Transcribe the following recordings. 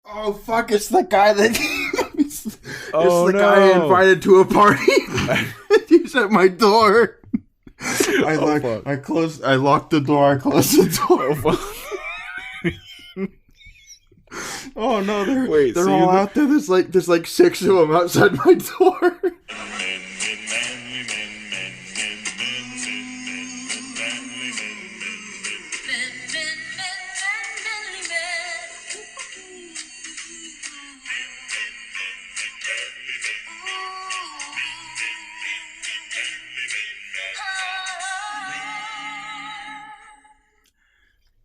Oh fuck! It's the guy that it's Oh, the guy I no. invited to a party. He's at my door. fuck. I locked the door. I closed the door. Oh, fuck. Oh no! Wait, they're so all out there. There's like six of them outside my door.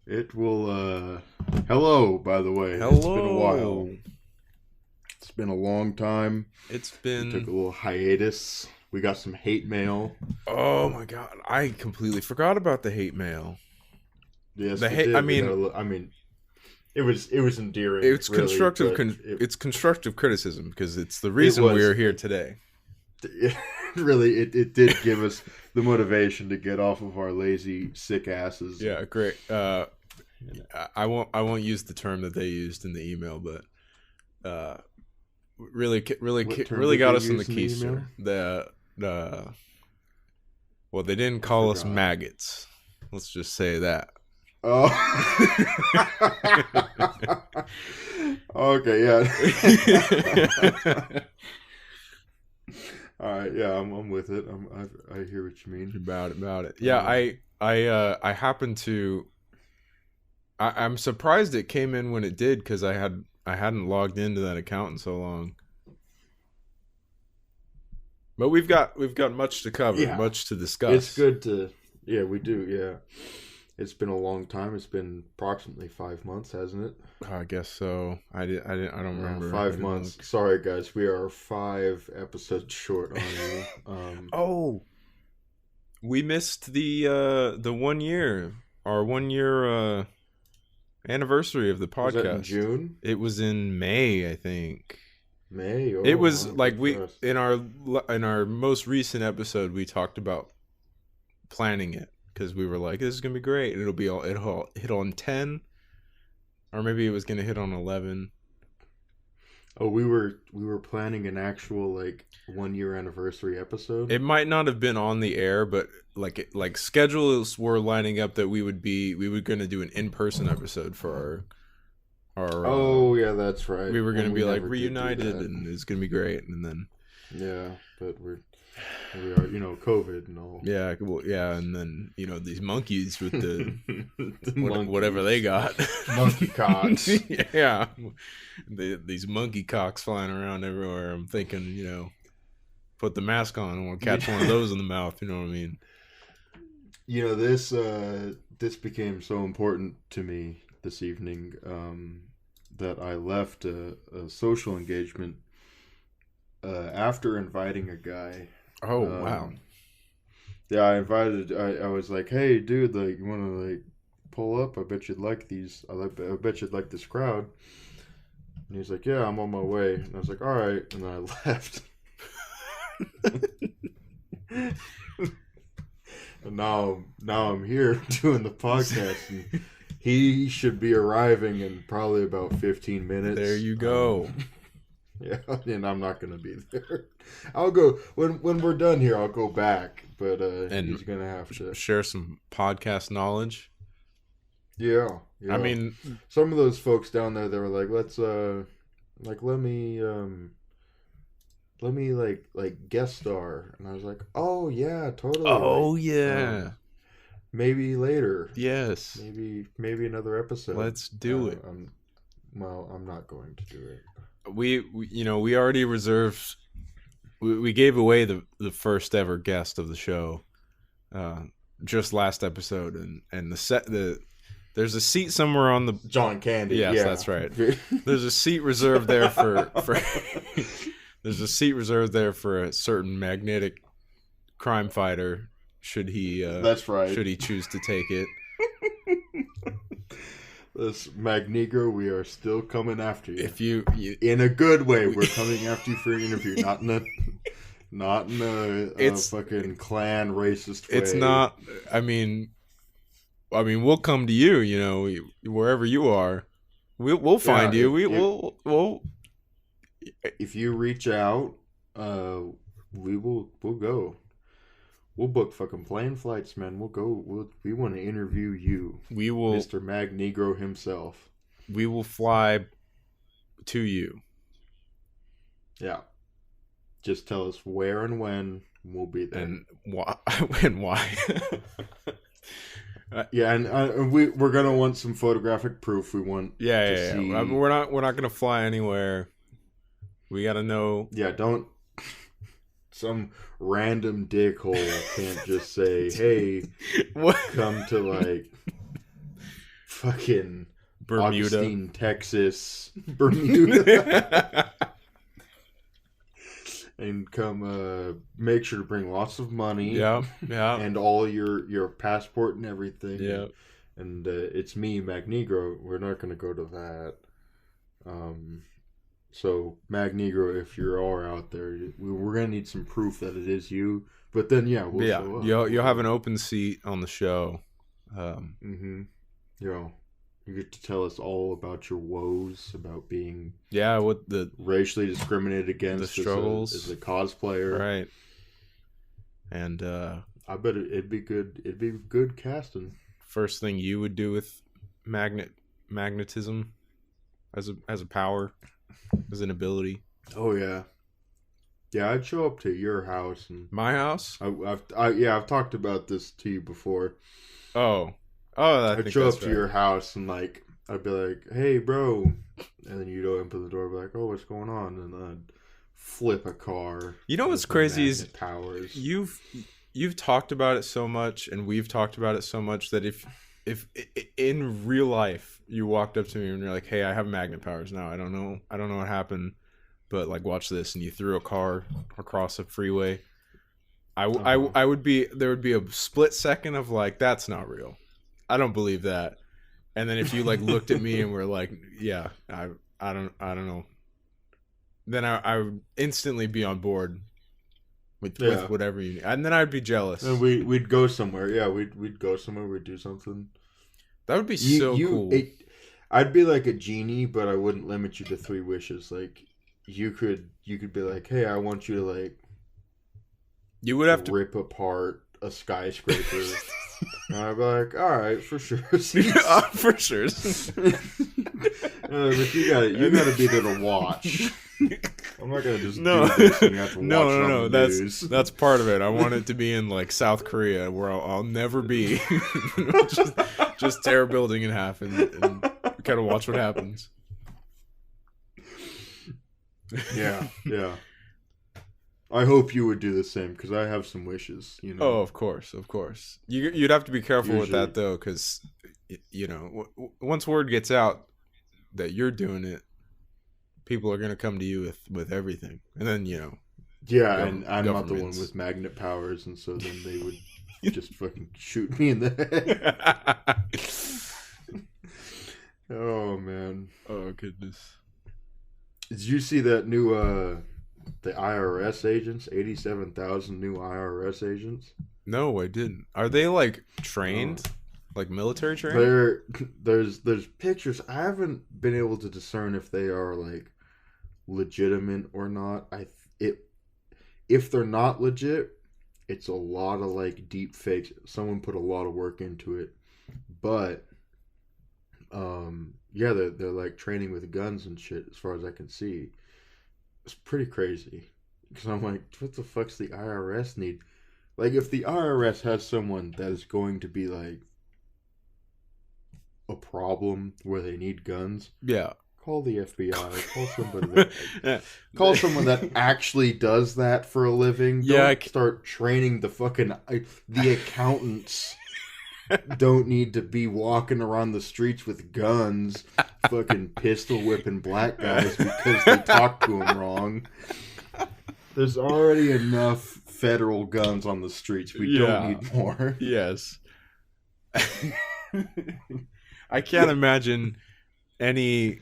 It will. Hello, by the way. Hello. It's been a while. It's been a long time. It's We been... took a little hiatus. We got some hate mail. Oh, my God. I completely forgot about the hate mail. Yes, The we hate- did. I We mean- got a it was endearing. It's really, constructive. but It's constructive criticism because it's the reason we're here today. it did give us the motivation to get off of our lazy, sick asses. Yeah, great. I won't use the term that they used in the email, but really What term really did got they us in the use in the keister. email? Well, they didn't call us forgot. maggots. Let's just say that. Oh. Okay, yeah. All right, yeah, I'm with it. I hear what you mean. About it. Yeah, I happened to. I'm surprised it came in when it did because I hadn't logged into that account in so long. But we've got much to cover, Yeah. much to discuss. It's good to, yeah, we do, yeah. It's been a long time. It's been approximately 5 months, hasn't it? I guess so. I don't remember. 5 months. Sorry, guys. We are 5 episodes short on you. Oh, we missed the 1 year, our 1 year anniversary of the Was that in podcast. June? It was in May, I think. May? Oh, It was wow, like good for us. in our most recent episode we talked about planning it because we were like, this is gonna be great. It'll hit on 10, or maybe it was gonna hit on 11. Oh, we were planning an actual like 1 year anniversary episode. It might not have been on the air, but like schedules were lining up that we were gonna do an in-person episode for our Oh yeah, that's right. we were gonna And be like never did do reunited, that. and it's gonna be great. And then Yeah, but we are, COVID and all. yeah, well, yeah, and then these monkeys with the The whatever they got, Monkey cocks. yeah, these monkey cocks flying around everywhere. I'm thinking, put the mask on and we'll catch one of those in the mouth. You know what I mean? This became so important to me this evening that I left a social engagement after inviting a guy. Oh wow! Yeah, I was like, hey, dude, like, you want to like pull up? I bet you'd like these. I bet you'd like this crowd. And he's like, yeah, I'm on my way. And I was like, all right. And then I left. And now I'm here doing the podcast, and he should be arriving in probably about 15 minutes. There you go. Yeah, and I'm not gonna be there. I'll go when we're done here. I'll go back, but And he's gonna have to share some podcast knowledge. Yeah. I mean, some of those folks down there, they were like, let's let me like guest star, and I was like, oh yeah, totally. oh like, yeah, maybe later. yes, Maybe another episode. let's do it. I'm not going to do it. We already reserved. We gave away the first ever guest of the show, just last episode, and there's a seat somewhere on the. John Candy. Yes, yeah. that's right. There's a seat reserved there for there's a seat reserved there for a certain magnetic crime fighter. Should he? That's right. Should he choose to take it? This Magnegro, we are still coming after you. If you in a good way, we're coming after you for an interview, not in a It's- fucking clan racist way. it's not. I mean, we'll come to you. Wherever you are, We'll find you. We'll if you reach out, we'll go. We'll book fucking plane flights, man. We'll go. We want to interview you. We will, Mr. Magnegro himself. We will fly to you. Yeah. Just tell us where and when we'll be there. And why? And why? Yeah, and we're gonna want some photographic proof. We want yeah. We're not gonna fly anywhere. We gotta know. Yeah, don't. Some random dickhole can't just say, "Hey, what? Come to like fucking Bermuda, Augustine, Texas, Bermuda." And come make sure to bring lots of money. Yeah. And all your passport and everything. Yeah. And it's me, Magnegro. We're not going to go to that. So, Magnegro, if you are out there, we're going to need some proof that it is you. But then, yeah, we'll show up. You'll have an open seat on the show. You get to tell us all about your woes, about being what the racially discriminated against, the struggles as a cosplayer, right? And I bet it'd be good. It'd be good casting. First thing you would do with magnetism as a power, as an ability. Oh yeah, I'd show up to your house and my house. I've talked about this to you before. I'd show up to your house and like I'd be like, "Hey, bro," and then you'd open the door, and be like, "Oh, what's going on?" And I'd flip a car. You know what's crazy is powers. You've talked about it so much, and we've talked about it so much that if in real life you walked up to me and you're like, "Hey, I have magnet powers now. I don't know what happened, but like watch this," and you threw a car across a freeway, I would be there would be a split second of like, that's not real. I don't believe that. And then if you like looked at me and were like, yeah, I don't know, then I would instantly be on board with whatever you need. And then I'd be jealous. And we'd go somewhere. Yeah, we'd go somewhere. We'd do something. That would be so cool. I'd be like a genie, but I wouldn't limit you to 3 wishes. Like you could be like, "Hey, I want you to like." You would have to rip apart a skyscraper. And I'd be like, "All right, for sure." For sure. But you gotta be there to watch. I'm not gonna just no. do this and you have to watch no. That's news. part of it. I want it to be in like South Korea, where I'll never be. just tear a building in half and kind of watch what happens. Yeah. I hope you would do the same because I have some wishes. You know. Oh, of course. You'd have to be careful with that though, because once word gets out that you're doing it, people are gonna come to you with everything, and then Yeah, and I'm not the one with magnet powers, and so then they would just fucking shoot me in the head. Oh man. Oh goodness. Did you see that new the IRS agents, 87,000 new IRS agents? No, I didn't. Are they like trained? Like military trained? There's pictures. I haven't been able to discern if they are like legitimate or not. If they're not legit, it's a lot of like deep fakes. Someone put a lot of work into it. But they're like training with guns and shit as far as I can see. It's pretty crazy. Because I'm like, what the fuck's the IRS need? Like, if the IRS has someone that is going to be, like, a problem where they need guns, call the FBI. Call somebody call someone that actually does that for a living. Don't start training the fucking... the accountants don't need to be walking around the streets with guns, fucking pistol whipping black guys because they talk to them wrong. There's already enough federal guns on the streets. We don't need more. Yes. I can't imagine any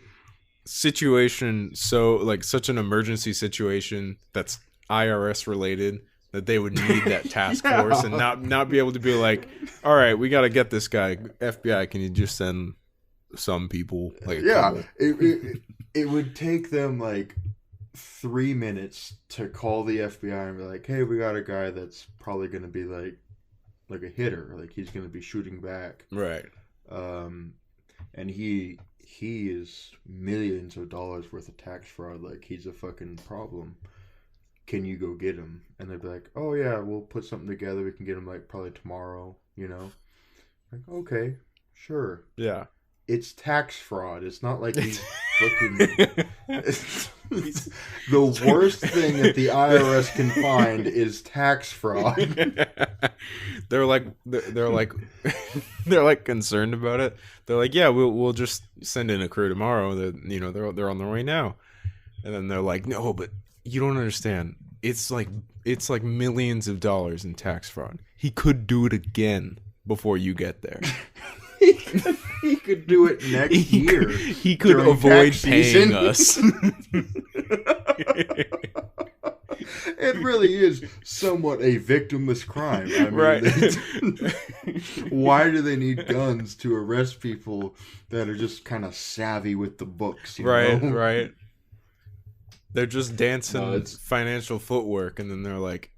situation such an emergency situation that's IRS related that they would need that task force and not be able to be like, all right, we got to get this guy. FBI, can you just send some people. Like a Yeah, couple. it would take them like 3 minutes to call the FBI and be like, "Hey, we got a guy that's probably going to be like a hitter, like he's going to be shooting back." Right. And he is millions of dollars worth of tax fraud. Like he's a fucking problem. Can you go get him? And they'd be like, "Oh yeah, we'll put something together. We can get him like probably tomorrow." You know, like okay, sure. Yeah. It's tax fraud. It's not like he's fucking. The worst thing that the IRS can find is tax fraud. they're like they're like concerned about it. They're like, yeah, we'll just send in a crew tomorrow. They're on their way now, and then they're like, no, but you don't understand. It's like millions of dollars in tax fraud. He could do it again before you get there. He could do it next year. He could avoid paying us. It really is somewhat a victimless crime. I mean, Right. Why do they need guns to arrest people that are just kind of savvy with the books? You Right, know? right. They're just dancing it's- financial footwork, and then they're like,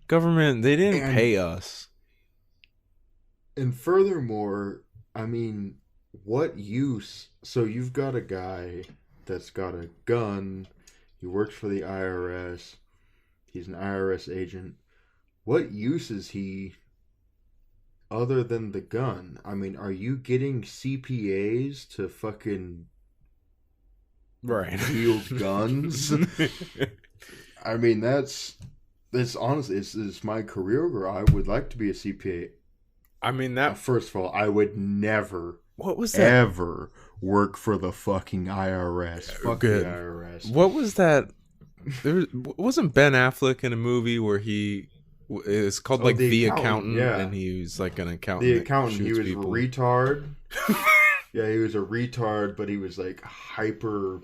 government, they didn't pay us. And furthermore, I mean, what use? So you've got a guy that's got a gun. He works for the IRS. He's an IRS agent. What use is he other than the gun? I mean, are you getting CPAs to fucking Right. wield guns? I mean, that's honestly, it's my career goal. I would like to be a CPA. I mean, that. First of all, I would never, What was that? ever work for the fucking IRS. Fuck Good. the IRS. What was that? Wasn't Ben Affleck in a movie where it's called like The The Accountant, Accountant, yeah. and he was like an accountant. The that accountant, he shoots was people. a retard. Yeah, he was a retard, but he was like hyper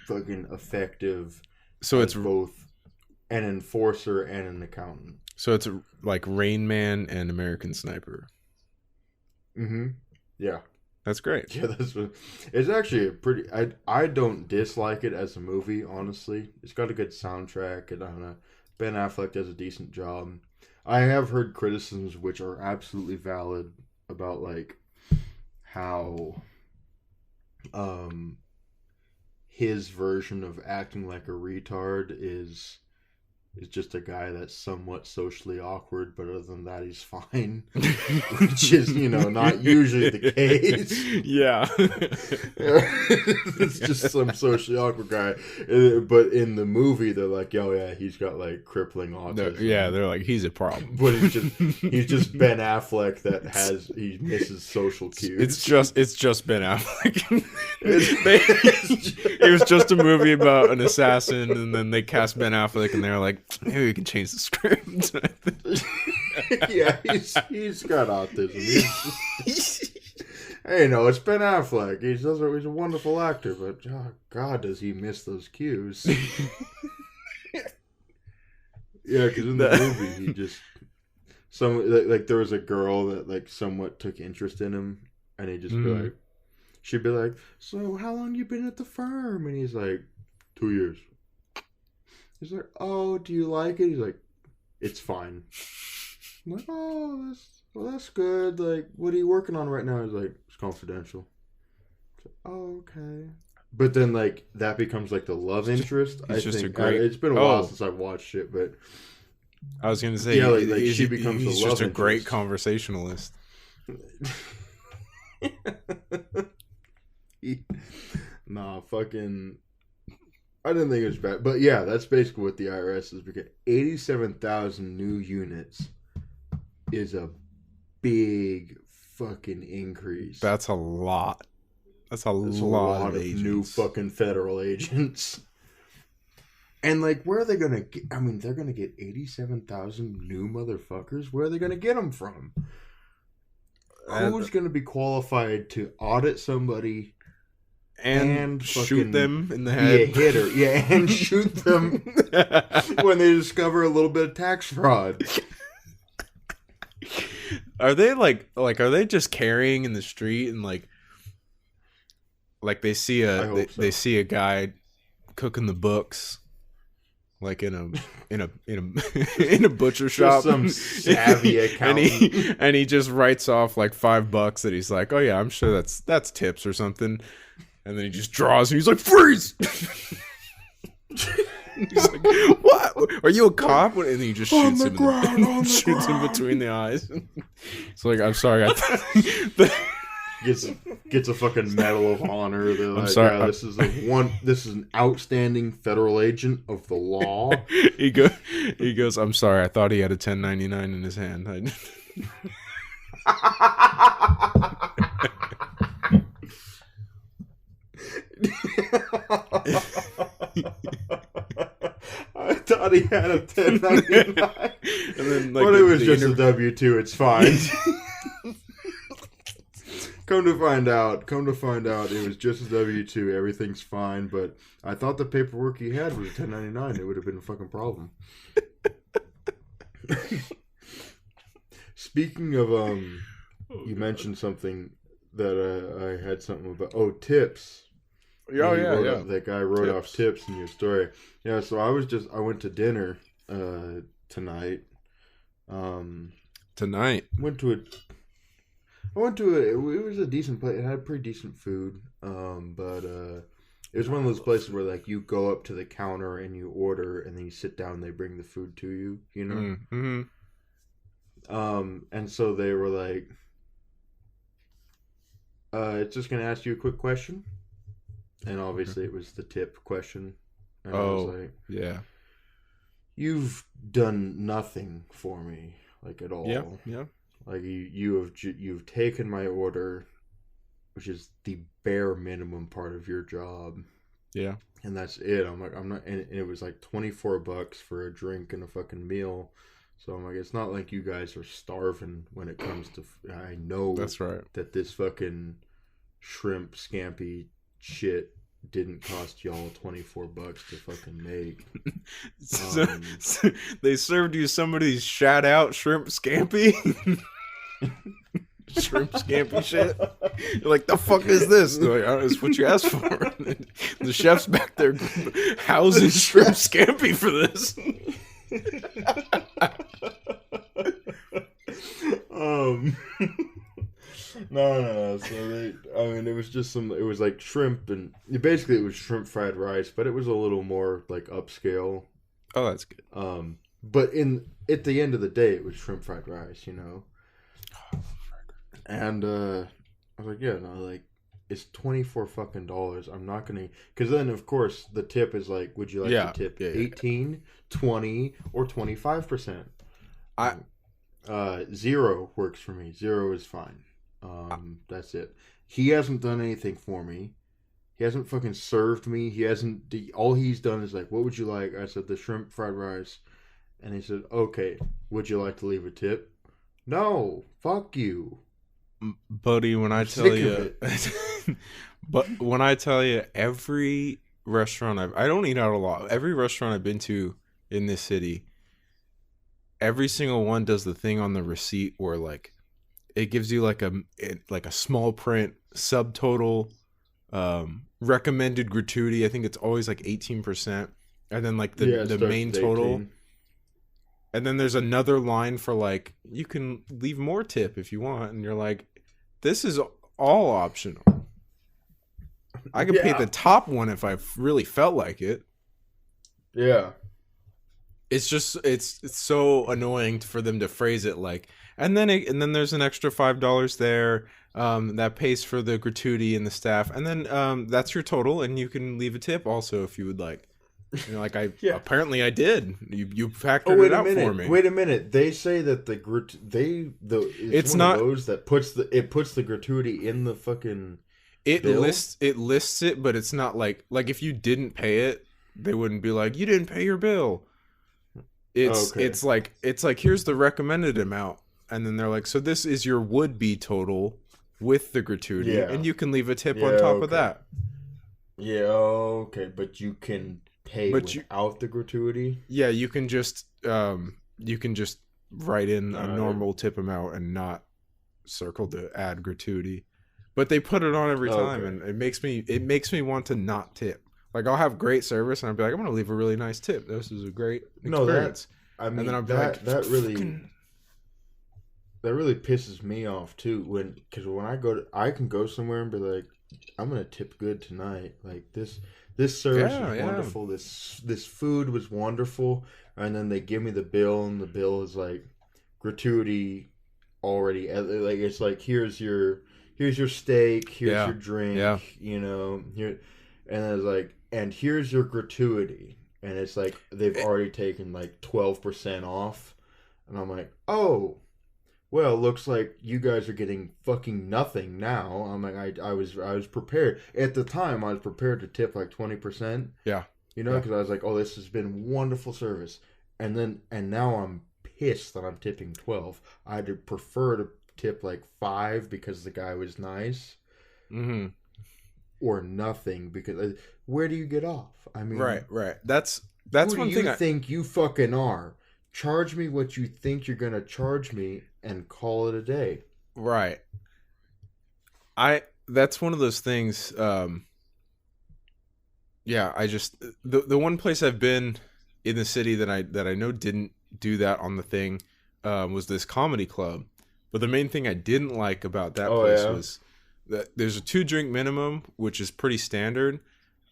fucking effective. So it's both an enforcer and an accountant. like Rain Man and American Sniper. Mm-hmm. Yeah. That's great. Yeah, it's actually a pretty. I don't dislike it as a movie, honestly. It's got a good soundtrack, and I don't know. Ben Affleck does a decent job. I have heard criticisms which are absolutely valid about like how his version of acting like a retard is just a guy that's somewhat socially awkward, but other than that, he's fine. Which is, not usually the case. Yeah. It's just some socially awkward guy. But in the movie, they're like, oh yeah, he's got like crippling autism. They're like, he's a problem. But he's just Ben Affleck that he misses social cues. It's just Ben Affleck. It was just a movie about an assassin, and then they cast Ben Affleck, and they're like, maybe we can change the script. Yeah, he's got autism. Hey, no, it's Ben Affleck. He's a wonderful actor, but oh, God, does he miss those cues? Yeah, because in the movie, he just like there was a girl that like somewhat took interest in him, and he'd just be like, she'd be like, so how long you been at the firm? And he's like, 2 years. He's like, oh, do you like it? He's like, it's fine. I'm like, oh, that's good. Like, what are you working on right now? He's like, it's confidential. Like, oh, okay. But then, like, that becomes like the love interest. It's it's been a while since I've watched it, but I was gonna say, yeah, like she becomes he's the love just a interest. great conversationalist. Nah, fucking. I didn't think it was bad, but yeah, that's basically what the IRS is. Because 87,000 new units is a big fucking increase. That's a lot. That's a lot of agents. New fucking federal agents. And like, where are they gonna get? I mean, they're gonna get 87,000 new motherfuckers. Where are they gonna get them from? Who's gonna be qualified to audit somebody? And shoot them in the Be head. a hitter, yeah, and shoot them when they discover a little bit of tax fraud. Are they are they just carrying in the street and like they see they see a guy cooking the books like in a in a butcher shop, some savvy accountant, and he just writes off like $5 that he's like, oh yeah, I'm sure that's tips or something, and then he just draws and he's like, freeze. He's like, what? Are you a cop? And then he just shoots him in between the eyes. It's like, I'm sorry. Gets a fucking medal of honor. They're like, sorry. Yeah, this is an outstanding federal agent of the law. He goes, I'm sorry. I thought he had a 1099 in his hand. I thought he had a 1099. And then, but it was just a W-2. It's fine. Come to find out, it was just a W-2. Everything's fine. But I thought the paperwork he had was a 1099. It would have been a fucking problem. Speaking of, you mentioned something that I had something about. Oh, tips. Oh yeah. That guy wrote off tips in your story. Yeah, so I went to dinner tonight. Tonight. It was a decent place. It had pretty decent food. But it was one of those places where like you go up to the counter and you order and then you sit down and they bring the food to you, you know? Mm-hmm. And so they were like, it's just gonna ask you a quick question. And obviously it was the tip question. And I was like, yeah. You've done nothing for me, like at all. Yeah. Like you've taken my order, which is the bare minimum part of your job. Yeah. And that's it. I'm like, I'm not, and it was like $24 for a drink and a fucking meal. So I'm like, it's not like you guys are starving when it comes to, I know that's right, that this fucking shrimp scampi shit didn't cost y'all $24 to fucking make. So they served you some of these shout out shrimp scampi. Shrimp scampi shit. You're like, the fuck is this? They're like, it's what you asked for. The chef's back there housing shrimp scampi for this. No. So it was just it was like shrimp and basically it was shrimp fried rice, but it was a little more like upscale. Oh, that's good. But at the end of the day, it was shrimp fried rice, you know. And I was like, yeah, no, like it's $24 fucking. I'm not gonna, because then of course the tip is like, would you like to tip 18, 20, or 25%? Zero works for me. Zero is fine. That's it. He hasn't done anything for me. He hasn't fucking served me. He hasn't. All he's done is like, what would you like? I said the shrimp fried rice, and he said, okay. Would you like to leave a tip? No. Fuck you, buddy. When I tell you, but when I tell you, every restaurant I don't eat out a lot. Every restaurant I've been to in this city, every single one does the thing on the receipt where like it gives you like a small print subtotal, recommended gratuity. I think it's always like 18%, and then like the main total. And then there's another line for like, you can leave more tip if you want, and you're like, this is all optional. I could pay the top one if I really felt like it. Yeah. It's just it's so annoying for them to phrase it like, and then there's an extra $5 there that pays for the gratuity and the staff, and then that's your total, and you can leave a tip also if you would like. You know, like apparently I did. You factored it out for me. Wait a minute. They say that it's not those that puts the gratuity in the fucking. It lists it, but it's not like if you didn't pay it, they wouldn't be like, you didn't pay your bill. It's like here's the recommended amount, and then they're like, so this is your would be total with the gratuity, and you can leave a tip on top of that. Yeah, okay, but you can pay without the gratuity. Yeah, you can just write in a normal tip amount and not circle to add gratuity, but they put it on every time, and it makes me want to not tip. Like I'll have great service, and I'll be like, I'm gonna leave a really nice tip. This is a great experience. I mean, and then I'll be that really pisses me off too. Because when I can go somewhere and be like, I'm gonna tip good tonight. Like this service was wonderful. This food was wonderful, and then they give me the bill, and the bill is like gratuity already. Like it's like here's your steak, here's your drink, you know, here, and it's like, and here's your gratuity, and it's like they've already taken like 12% off, and I'm like, oh. Well, looks like you guys are getting fucking nothing now. I'm like, I was prepared at the time. I was prepared to tip like 20%. Yeah, you know, because I was like, oh, this has been wonderful service, and now I'm pissed that I'm tipping 12. I'd prefer to tip like 5 because the guy was nice, or nothing because where do you get off? I mean, right. That's who one do thing. You think you fucking are? Charge me what you think you're gonna charge me, and call it a day. Right. That's one of those things. Yeah, I just the one place I've been in the city that I know didn't do that on the thing was this comedy club. But the main thing I didn't like about that place was that there's a 2-drink minimum, which is pretty standard.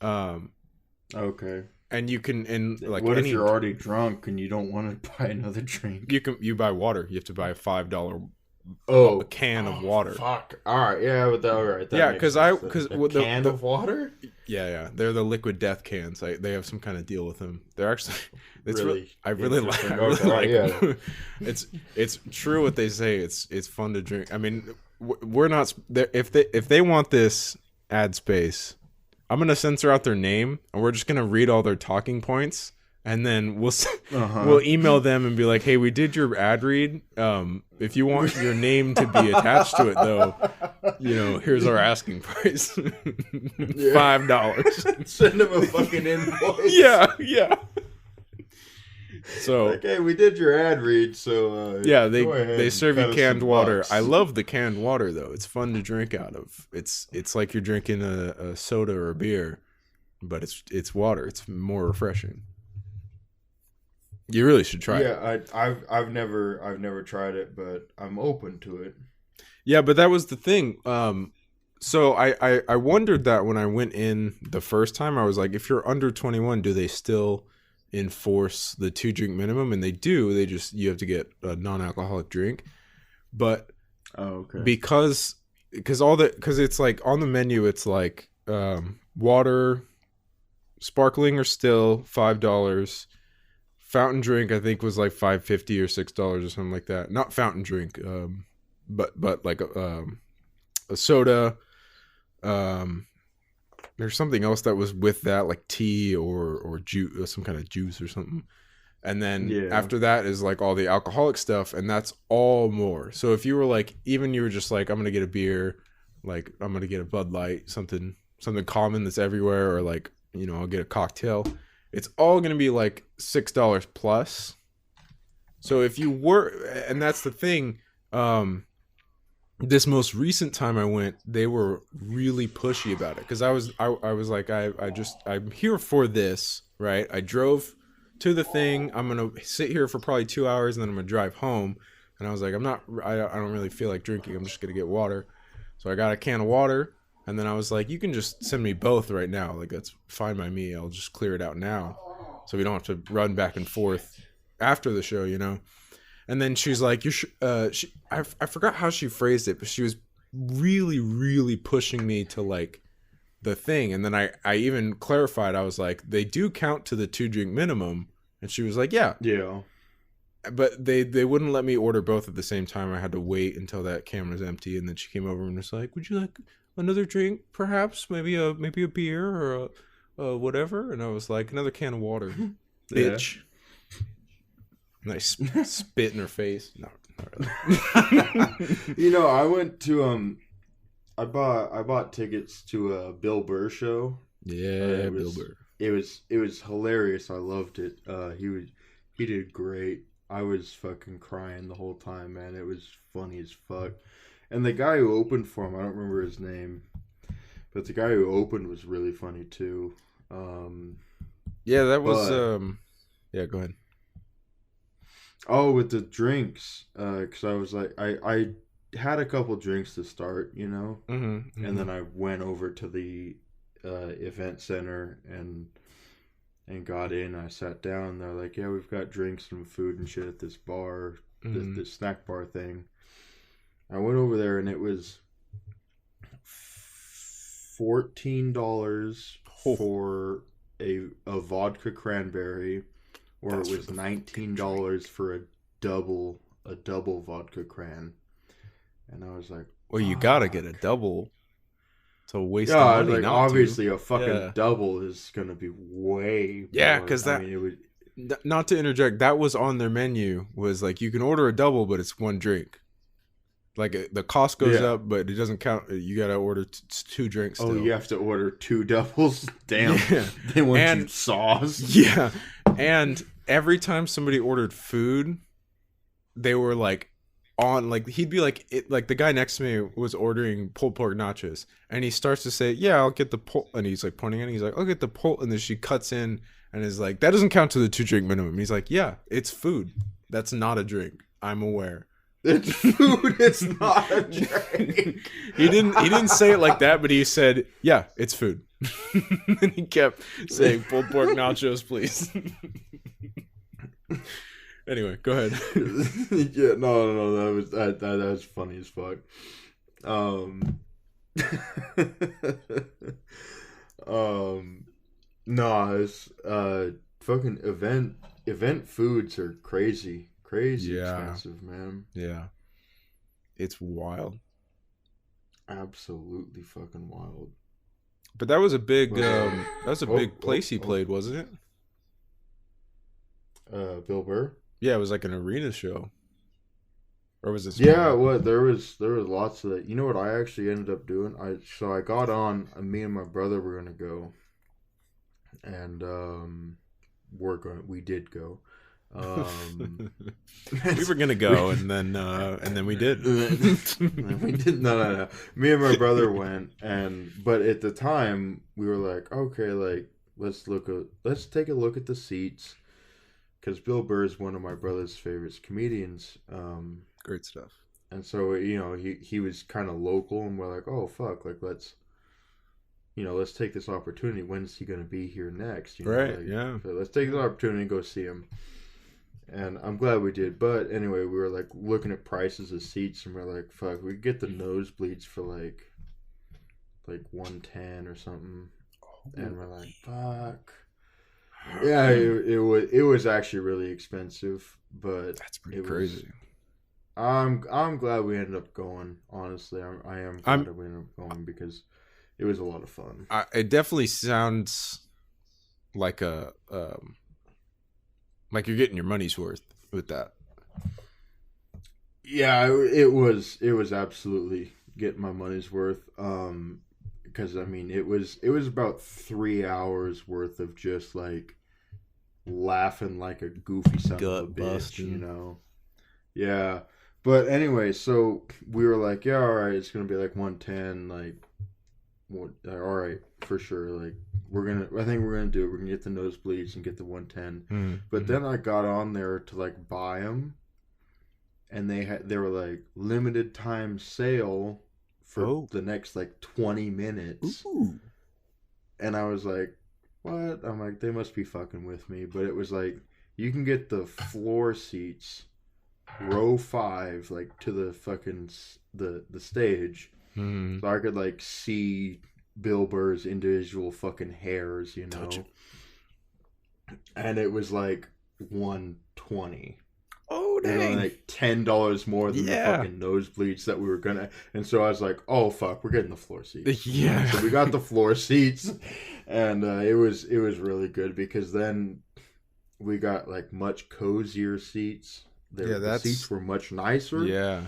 Okay. And you can, and like, what if you're already drunk and you don't want to buy another drink? You buy water. You have to buy a $5 can of water. Fuck. All right. Yeah, but all right. Yeah, because a can of water. Yeah. They're the liquid death cans. They have some kind of deal with them. They're actually. It's really. I really like. Yeah. It's true what they say. It's fun to drink. I mean, we're not. If they want this ad space, I'm going to censor out their name, and we're just going to read all their talking points, and then we'll email them and be like, hey, we did your ad read. If you want your name to be attached to it, though, you know, here's our asking price. $5. Send them a fucking invoice. Yeah. So, like, hey, we did your ad read, so yeah, they serve you canned water. I love the canned water though; it's fun to drink out of. It's like you're drinking a soda or a beer, but it's water. It's more refreshing. You really should try it. Yeah, I've never tried it, but I'm open to it. Yeah, but that was the thing. So I wondered that when I went in the first time. I was like, if you're under 21, do they still enforce the 2-drink minimum? And they do. You have to get a non-alcoholic drink. But because it's like on the menu, it's like water, sparkling or still $5. Fountain drink I think was like $5.50 or $6 or something like that. Not fountain drink, but like a soda. There's something else that was with that, like tea or juice, some kind of juice or something. And then after that is like all the alcoholic stuff, and that's all more. So if you were like, even you were just like, I'm gonna get a beer, like I'm gonna get a Bud Light, something common that's everywhere, or like, you know, I'll get a cocktail. It's all gonna be like $6 plus. So if you were, and that's the thing. This most recent time I went, they were really pushy about it because I was like, I'm here for this, right? I drove to the thing. I'm gonna sit here for probably 2 hours and then I'm gonna drive home. And I was like, I don't really feel like drinking. I'm just gonna get water. So I got a can of water, and then I was like, you can just send me both right now. Like that's fine by me. I'll just clear it out now, so we don't have to run back and forth after the show, you know. And then she's like, I forgot how she phrased it, but she was really, really pushing me to like the thing. And then I even clarified, I was like, they do count to the 2-drink minimum. And she was like, yeah. But they wouldn't let me order both at the same time. I had to wait until that can was empty. And then she came over and was like, would you like another drink, perhaps? Maybe a beer or a whatever? And I was like, another can of water, bitch. And I spit in her face. No, not really. You know, I went to I bought tickets to a Bill Burr show. Yeah, Bill Burr. It was hilarious. I loved it. He did great. I was fucking crying the whole time, man. It was funny as fuck. And the guy who opened for him, I don't remember his name, but the guy who opened was really funny too. Yeah, that was. But Yeah, go ahead. oh, with the drinks, because I was like, I had a couple drinks to start, you know, Mm-hmm, and then I went over to the event center and got in. I sat down. They're like, yeah, we've got drinks and food and shit at this bar, this snack bar thing. I went over there and it was $14 for a vodka cranberry, or That's it was for the $19 for a double vodka cran. And I was like, Well, you gotta get a double to waste the yeah, money. like not obviously to. a fucking Yeah. double is gonna be way Yeah, more. 'cause I that- mean, it would. Not to interject, that was on their menu. Was like you can order a double, but it's one drink. Like the cost goes Yeah. up, but it doesn't count. You gotta order two drinks. Oh, Still. you have to order 2 doubles. Damn, Yeah. they want you And- sauce. Yeah, and every time somebody ordered food, they were like on like he'd be like like the guy next to me was ordering pulled pork nachos, and he starts to say, "Yeah, I'll get the pull," and he's like pointing at it. He's like, "I'll get the pull," and then she cuts in and is like, "That doesn't count to the 2 drink minimum." He's like, "Yeah, it's food. That's not a drink. I'm aware." It's food. It's not a drink. He didn't say it like that, but he said, "Yeah, it's food." And he kept saying, "Pulled pork nachos, please." Anyway, go ahead. Yeah, no, that was funny as fuck. No, it's fucking event foods are crazy Yeah. expensive, man. Yeah, it's wild. Absolutely fucking wild. But that was a big Oh, big place he oh. played, wasn't it? Bill Burr. Yeah, it was like an arena show. Or was it? Yeah, what there was lots of that. You know what I actually ended up doing? I got on. Me and my brother were gonna go, and we did go. We were gonna go, and then we did. We did no. Me and my brother went, but at the time we were like, okay, like let's take a look at the seats, because Bill Burr is one of my brother's favorite comedians. Great stuff. And so, you know, he was kind of local, and we're like, oh fuck, like let's take this opportunity. When's he gonna be here next? You know, Right, like, yeah. So let's take this opportunity and go see him. And I'm glad we did. But anyway, we were like looking at prices of seats, and we're like, fuck, we could get the nosebleeds for like $110 or something. And we're like, fuck. Yeah, it was actually really expensive, but That's pretty it was- crazy. I'm glad we ended up going. Honestly, I am glad that we ended up going, because it was a lot of fun. It definitely sounds like like you're getting your money's worth with that. Yeah, it was absolutely getting my money's worth. Because I mean, it was about 3 hours worth of just like laughing like a goofy son of a Gut bitch, busting. you know. Yeah, but anyway, so we were like, yeah, all right, it's gonna be like 110, like, all right, for sure, like I think we're gonna do it. We're gonna get the nosebleeds and get the 110. But then I got on there to like buy them, and they were like limited time sale for the next like 20 minutes. Ooh. And I was like, what? I'm like, they must be fucking with me. But it was like, you can get the floor seats, row 5, like to the fucking the stage. Mm. So I could like see Bill Burr's individual fucking hairs, you know. Touch it. And it was like $120. Oh And dang! like $10 more than the fucking nosebleeds that we were gonna. And so I was like, oh fuck, we're getting the floor seats. Yeah. So we got the floor seats, and it was really good, because then we got like much cozier seats. The seats were much nicer. Yeah.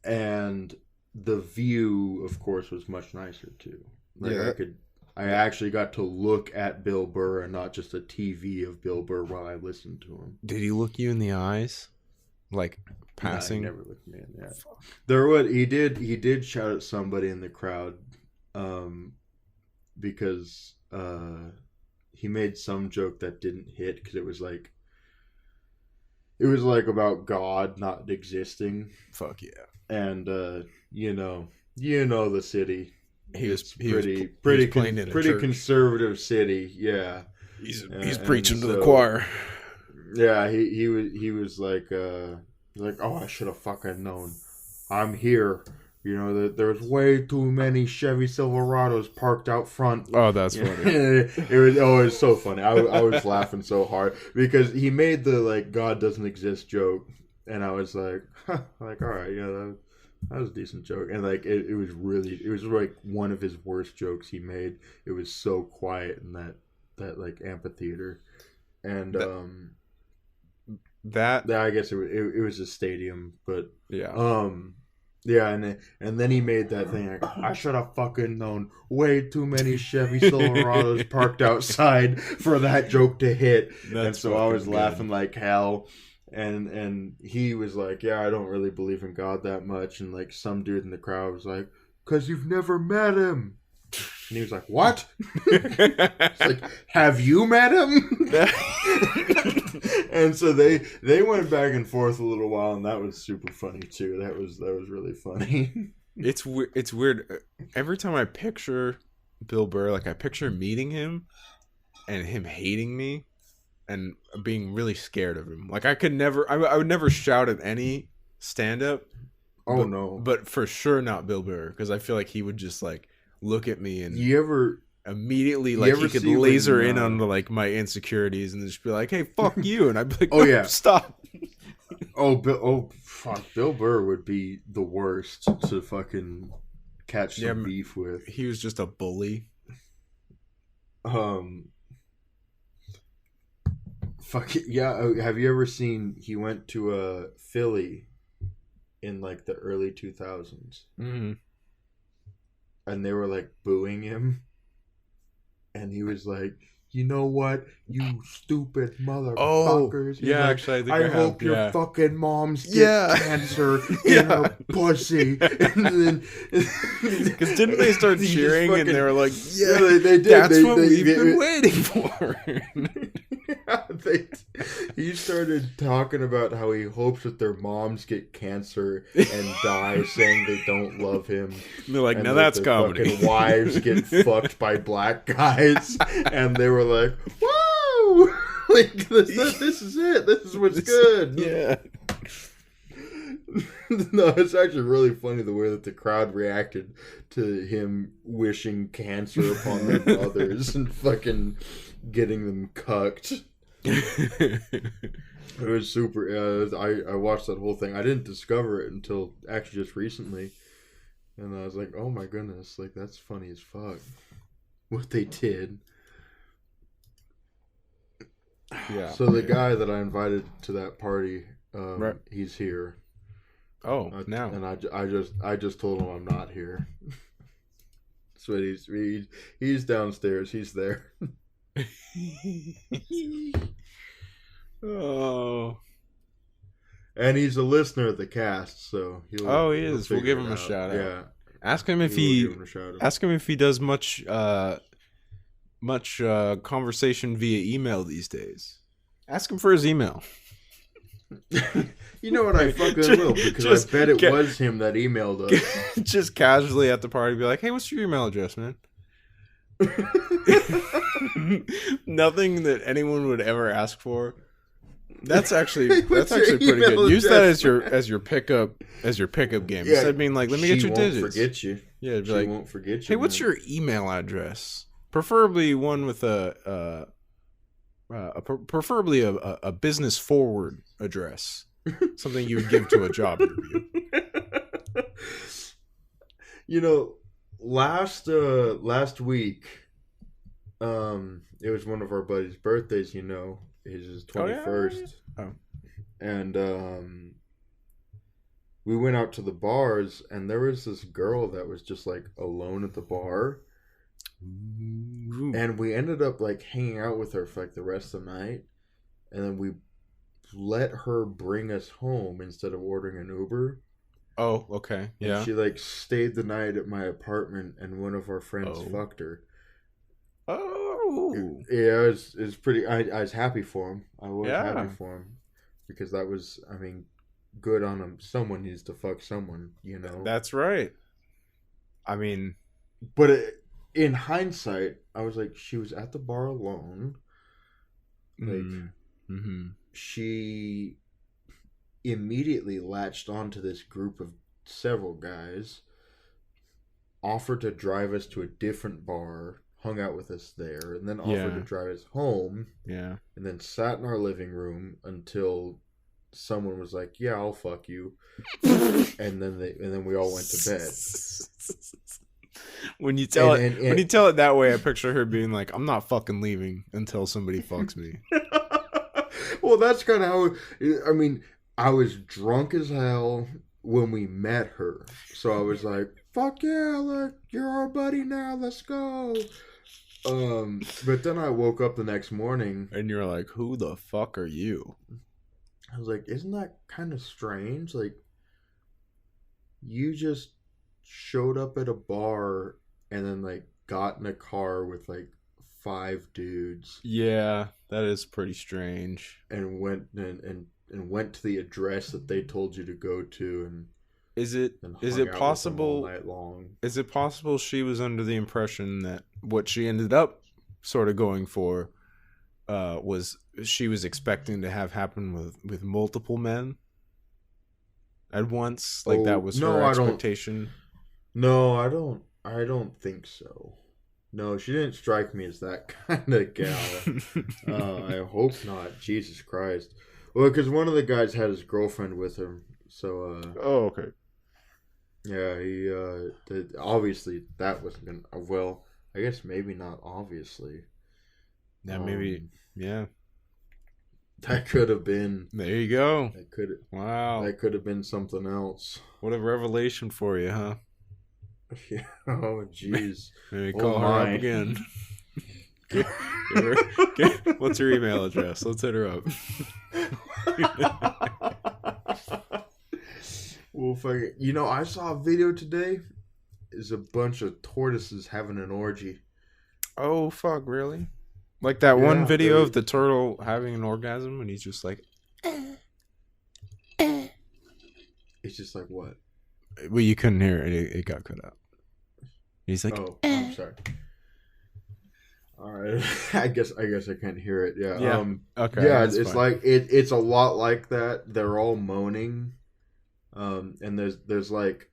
And the view, of course, was much nicer too. Like Yeah. I actually got to look at Bill Burr and not just a TV of Bill Burr while I listened to him. Did he look you in the eyes? like Nah, passing? he never looked me in. Yeah, there would he did shout at somebody in the crowd, because he made some joke that didn't hit because it was like about God not existing, Fuck yeah. and you know the city. He was It's pretty playing in a pretty church. conservative city. Yeah, He's and preaching to the so, choir. Yeah, he was like oh, I should have fucking known. I'm here. You know that there's way too many Chevy Silverados parked out front. Oh, that's Yeah. funny. It was so funny. I was laughing so hard because he made the like God doesn't exist joke, and I was like, like all right, yeah, that was a decent joke, and like it was like one of his worst jokes he made. It was so quiet in that like amphitheater, and That I guess it was a stadium, but yeah. yeah, and then he made that thing like, I should have fucking known. Way too many Chevy Silverados parked outside for that joke to hit. That's and so I was fucking laughing like hell. And he was like, yeah, I don't really believe in God that much. And like some dude in the crowd was like, 'cause you've never met him. And he was like, what? It's like, have you met him? And so they went back and forth a little while, and that was super funny too. That was really funny. It's weird. Every time I picture Bill Burr, like I picture meeting him and him hating me and being really scared of him. Like I would never shout at any stand-up. Oh no! But for sure not Bill Burr, because I feel like he would just like look at me and immediately like he could laser in on like my insecurities and just be like, "Hey, fuck you," and I'd be like, "Oh yeah, stop." Fuck! Bill Burr would be the worst to fucking catch some beef with. He was just a bully. Fuck it, yeah. Have you ever seen? He went to Philly in like the early 2000s, and they were like booing him, and he was like, you know what, you stupid motherfuckers. Yeah, like, actually, I hope your fucking moms get cancer in her pussy. And then, because didn't they start cheering and they were like, yeah, they did. That's what we've been waiting for. He started talking about how he hopes that their moms get cancer and die, saying they don't love him. And they're like, now that's comedy. Fucking wives get fucked by black guys, and they were like, "Whoa! Like this is it. This is what's good." Yeah. No, it's actually really funny the way that the crowd reacted to him wishing cancer upon their mothers and fucking getting them cucked. It was super. I watched that whole thing. I didn't discover it until actually just recently, and I was like, "Oh my goodness! Like that's funny as fuck." What they did. Yeah. So the guy that I invited to that party, right. He's here. Oh, now. And I just told him I'm not here. So he's downstairs. He's there. Oh. And he's a listener of the cast, so he is. We'll give him a shout out. Yeah. Ask him if he does much conversation via email these days. Ask him for his email. You know what, I fucking will, because I bet it was him that emailed us. Just casually at the party be like, hey, what's your email address, man? Nothing that anyone would ever ask for. That's actually pretty good. Use that as your pickup game. Yeah, instead of being like, let me get your digits. Forget you. Yeah, she won't forget you. Hey, what's your email address? Preferably one with preferably a business forward address. Something you would give to a job interview. You know, last week, it was one of our buddies' birthdays. You know, his 21st. Oh. And we went out to the bars, and there was this girl that was just like alone at the bar. Ooh. And we ended up like hanging out with her for like the rest of the night, and then we let her bring us home instead of ordering an Uber. Oh, okay. And Yeah. she like stayed the night at my apartment, and one of our friends Oh. fucked her. Oh. Yeah, it was pretty. I was happy for him. I was Yeah. happy for him because that was, I mean, good on him. Someone needs to fuck someone, you know. That's right. I mean, But in hindsight, I was like, she was at the bar alone. Like, she immediately latched onto this group of several guys, offered to drive us to a different bar, hung out with us there, and then offered to drive us home. Yeah. And then sat in our living room until someone was like, "Yeah, I'll fuck you," and then we all went to bed. When you tell when you tell it that way, I picture her being like, "I'm not fucking leaving until somebody fucks me." Well, that's kind of how. I mean, I was drunk as hell when we met her, so I was like, "Fuck yeah, look, you're our buddy now. Let's go." But then I woke up the next morning, and you're like, "Who the fuck are you?" I was like, "Isn't that kind of strange? Like, you just showed up at a bar and then like got in a car with like 5 dudes." Yeah, that is pretty strange. And went and went to the address that they told you to go to, and is it possible all night long? Is it possible she was under the impression that what she ended up sort of going for was she was expecting to have happen with multiple men at once? Like that was her expectation? No, I don't think so. No, she didn't strike me as that kind of gal. I hope not. Jesus Christ. Well, because one of the guys had his girlfriend with him, so. Oh, okay. Yeah, he. Obviously, that wasn't gonna. Well, I guess maybe not. Obviously. Yeah, maybe. Yeah. That could have been. There you go. That could. Wow. That could have been something else. What a revelation for you, huh? Yeah. Oh, jeez. Maybe call her up again. What's her email address? Let's hit her up. Well, you know, I saw a video today. Is a bunch of tortoises having an orgy. Oh, fuck, really? Like that one video of the turtle having an orgasm and he's just like... It's just like what? Well, you couldn't hear it. It got cut out. He's like... Oh, I'm sorry. All right. I guess I can't hear it. Yeah. Yeah. Okay. Yeah, it's fine. Like it's a lot like that. They're all moaning. And there's like,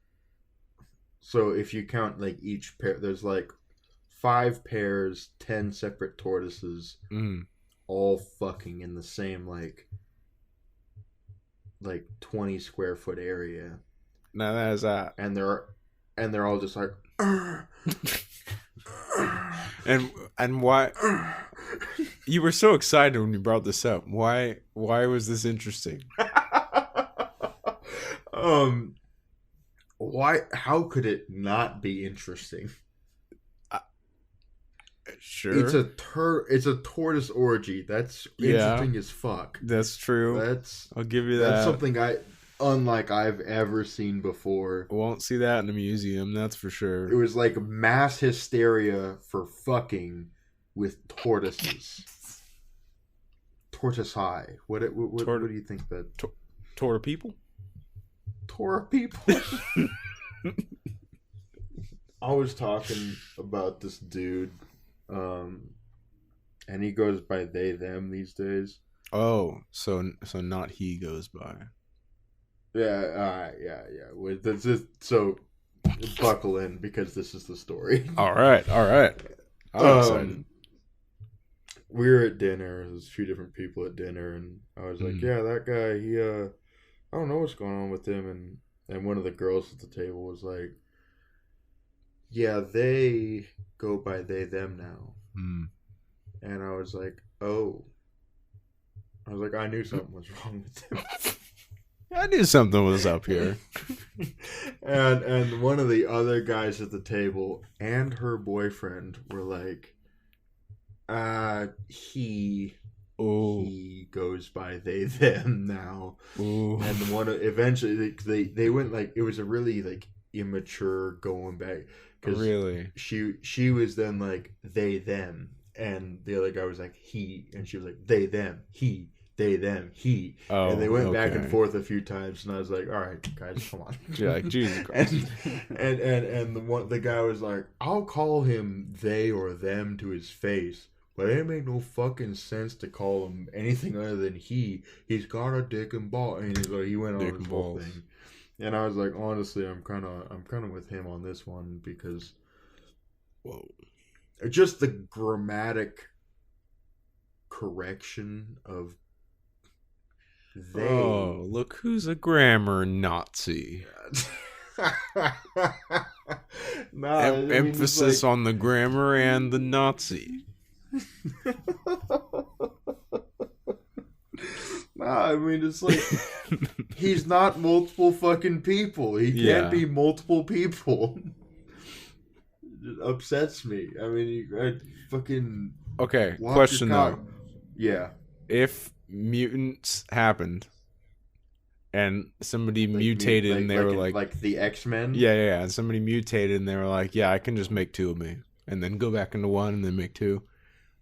so if you count like each pair, there's like 5 pairs, 10 separate tortoises, all fucking in the same like 20 square foot area. Now that is that. And they're all just like, and why? You were so excited when you brought this up. Why was this interesting? Why? How could it not be interesting? Sure. It's a tortoise orgy. That's interesting as fuck. That's true. I'll give you that. That's something unlike I've ever seen before. Won't see that in a museum, that's for sure. It was like mass hysteria for fucking with tortoises. Tortoise high. What do you think that? Torta people? Torah people. I was talking about this dude, and he goes by they them these days. Oh, so not he goes by. Yeah. So buckle in because this is the story. All right. I'm excited. We were at dinner. There's a few different people at dinner, and I was like, "Yeah, that guy. He I don't know what's going on with him." And one of the girls at the table was like, "Yeah, they go by they them now." And I was like, "Oh." I was like, "I knew something was wrong with him." I knew something was up here. and one of the other guys at the table and her boyfriend were like, he Oh. he goes by they them now. Ooh. And one eventually they went like it was a really like immature going back because Really? she was then like they them and the other guy was like he and she was like they them he they them he Oh, and they went back and okay. forth a few times and I was like all right guys come on. You're like, Jesus Christ. and the guy was like I'll call him they or them to his face. But it didn't make no fucking sense to call him anything other than he. He's got a dick and ball, and he's like, he went on Dick his and whole balls. thing. And I was like, honestly, I'm kind of with him on this one because Whoa. just the grammatic correction of they. Oh, look who's a grammar Nazi. Nah, I mean, Emphasis it's on the grammar and the Nazi. Nah, I mean it's like he's not multiple fucking people. He Yeah. can't be multiple people. It upsets me. I mean, I fucking Okay, lock question your though. cock. Yeah, If mutants happened and somebody like, mutated and they were like, the X-Men. yeah, and somebody mutated and they were like, yeah, I can just make two of me and then go back into one and then make two.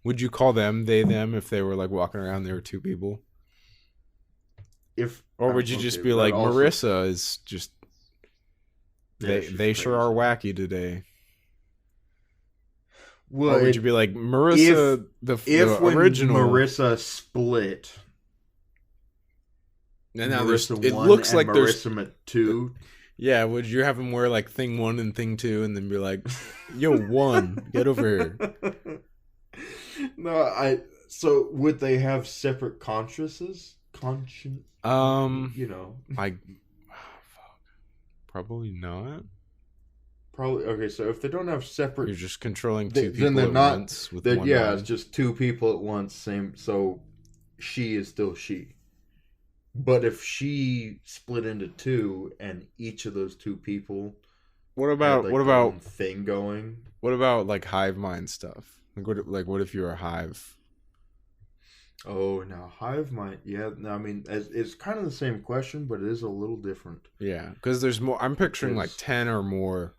Would you call them they them if they were like walking around they were two people? Or would you just be but like, also- Marissa is just Yeah, they she's sure are crazy. wacky today? Well, Or would you be like, Marissa, if when original? Marissa split, And now Marissa it 1 looks and like there's Marissa 2. Yeah, would you have him wear like thing 1 and thing 2 and then be like, yo, 1, get over here? No, so would they have separate consciences? You know, Probably not. probably. Okay, so if they don't have separate, You're just controlling Then two people they're at not- once with then one yeah, mind. it's just two people at once. Same. So she is still she. But if she split into two, and each of those two people What had, about like, what their about own thing going? what about like hive mind stuff? What if you're a hive? Oh, now hive mind. Yeah, no, I mean, it's kind of the same question, but it is a little different. Yeah, because there's more. I'm picturing like Because- 10 or more.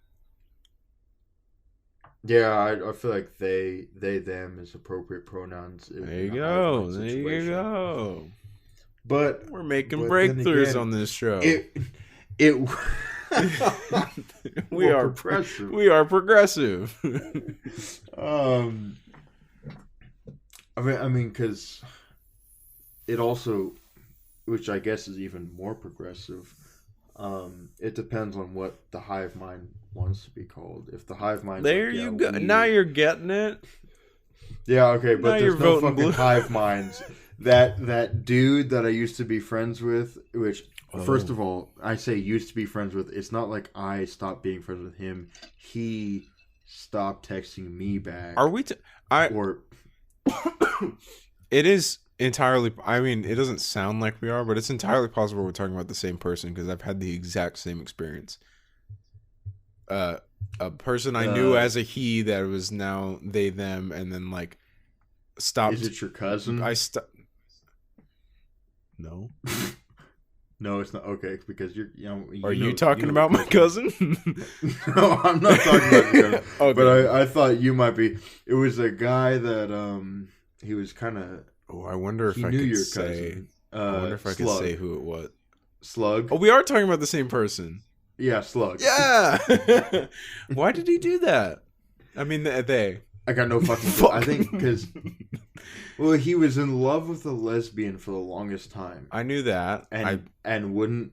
Yeah, I feel like they them is appropriate pronouns. There you go. There you go. But We're making But then breakthroughs again, on this show. it we are progressive. We are progressive. I mean, because it also, which I guess is even more progressive. It depends on what the hive mind wants to be called. If the hive mind, There you go. Now you're getting it. yeah, okay, now but you're there's no voting fucking blue. hive minds. That dude that I used to be friends with, which first of all, I say used to be friends with. It's not like I stopped being friends with him. He stopped texting me back. Are we? Or It is entirely. I mean, it doesn't sound like we are, but it's entirely possible we're talking about the same person because I've had the exact same experience. A person I knew as a he that was now they them, and then like stopped. is it your cousin? No. No, it's not. Okay, because you're. Are you talking about my cousin? No, I'm not talking about your cousin. Okay. But I thought you might be. It was a guy that he was kind of. Oh, I wonder if He I knew could your say. cousin. I wonder if I could Slug. say who it was. Slug. Oh, we are talking about the same person. Yeah, Slug. Yeah. Why did he do that? I mean, they. I got no fucking. Fuck. I think because. Well, he was in love with a lesbian for the longest time, I knew that. and wouldn't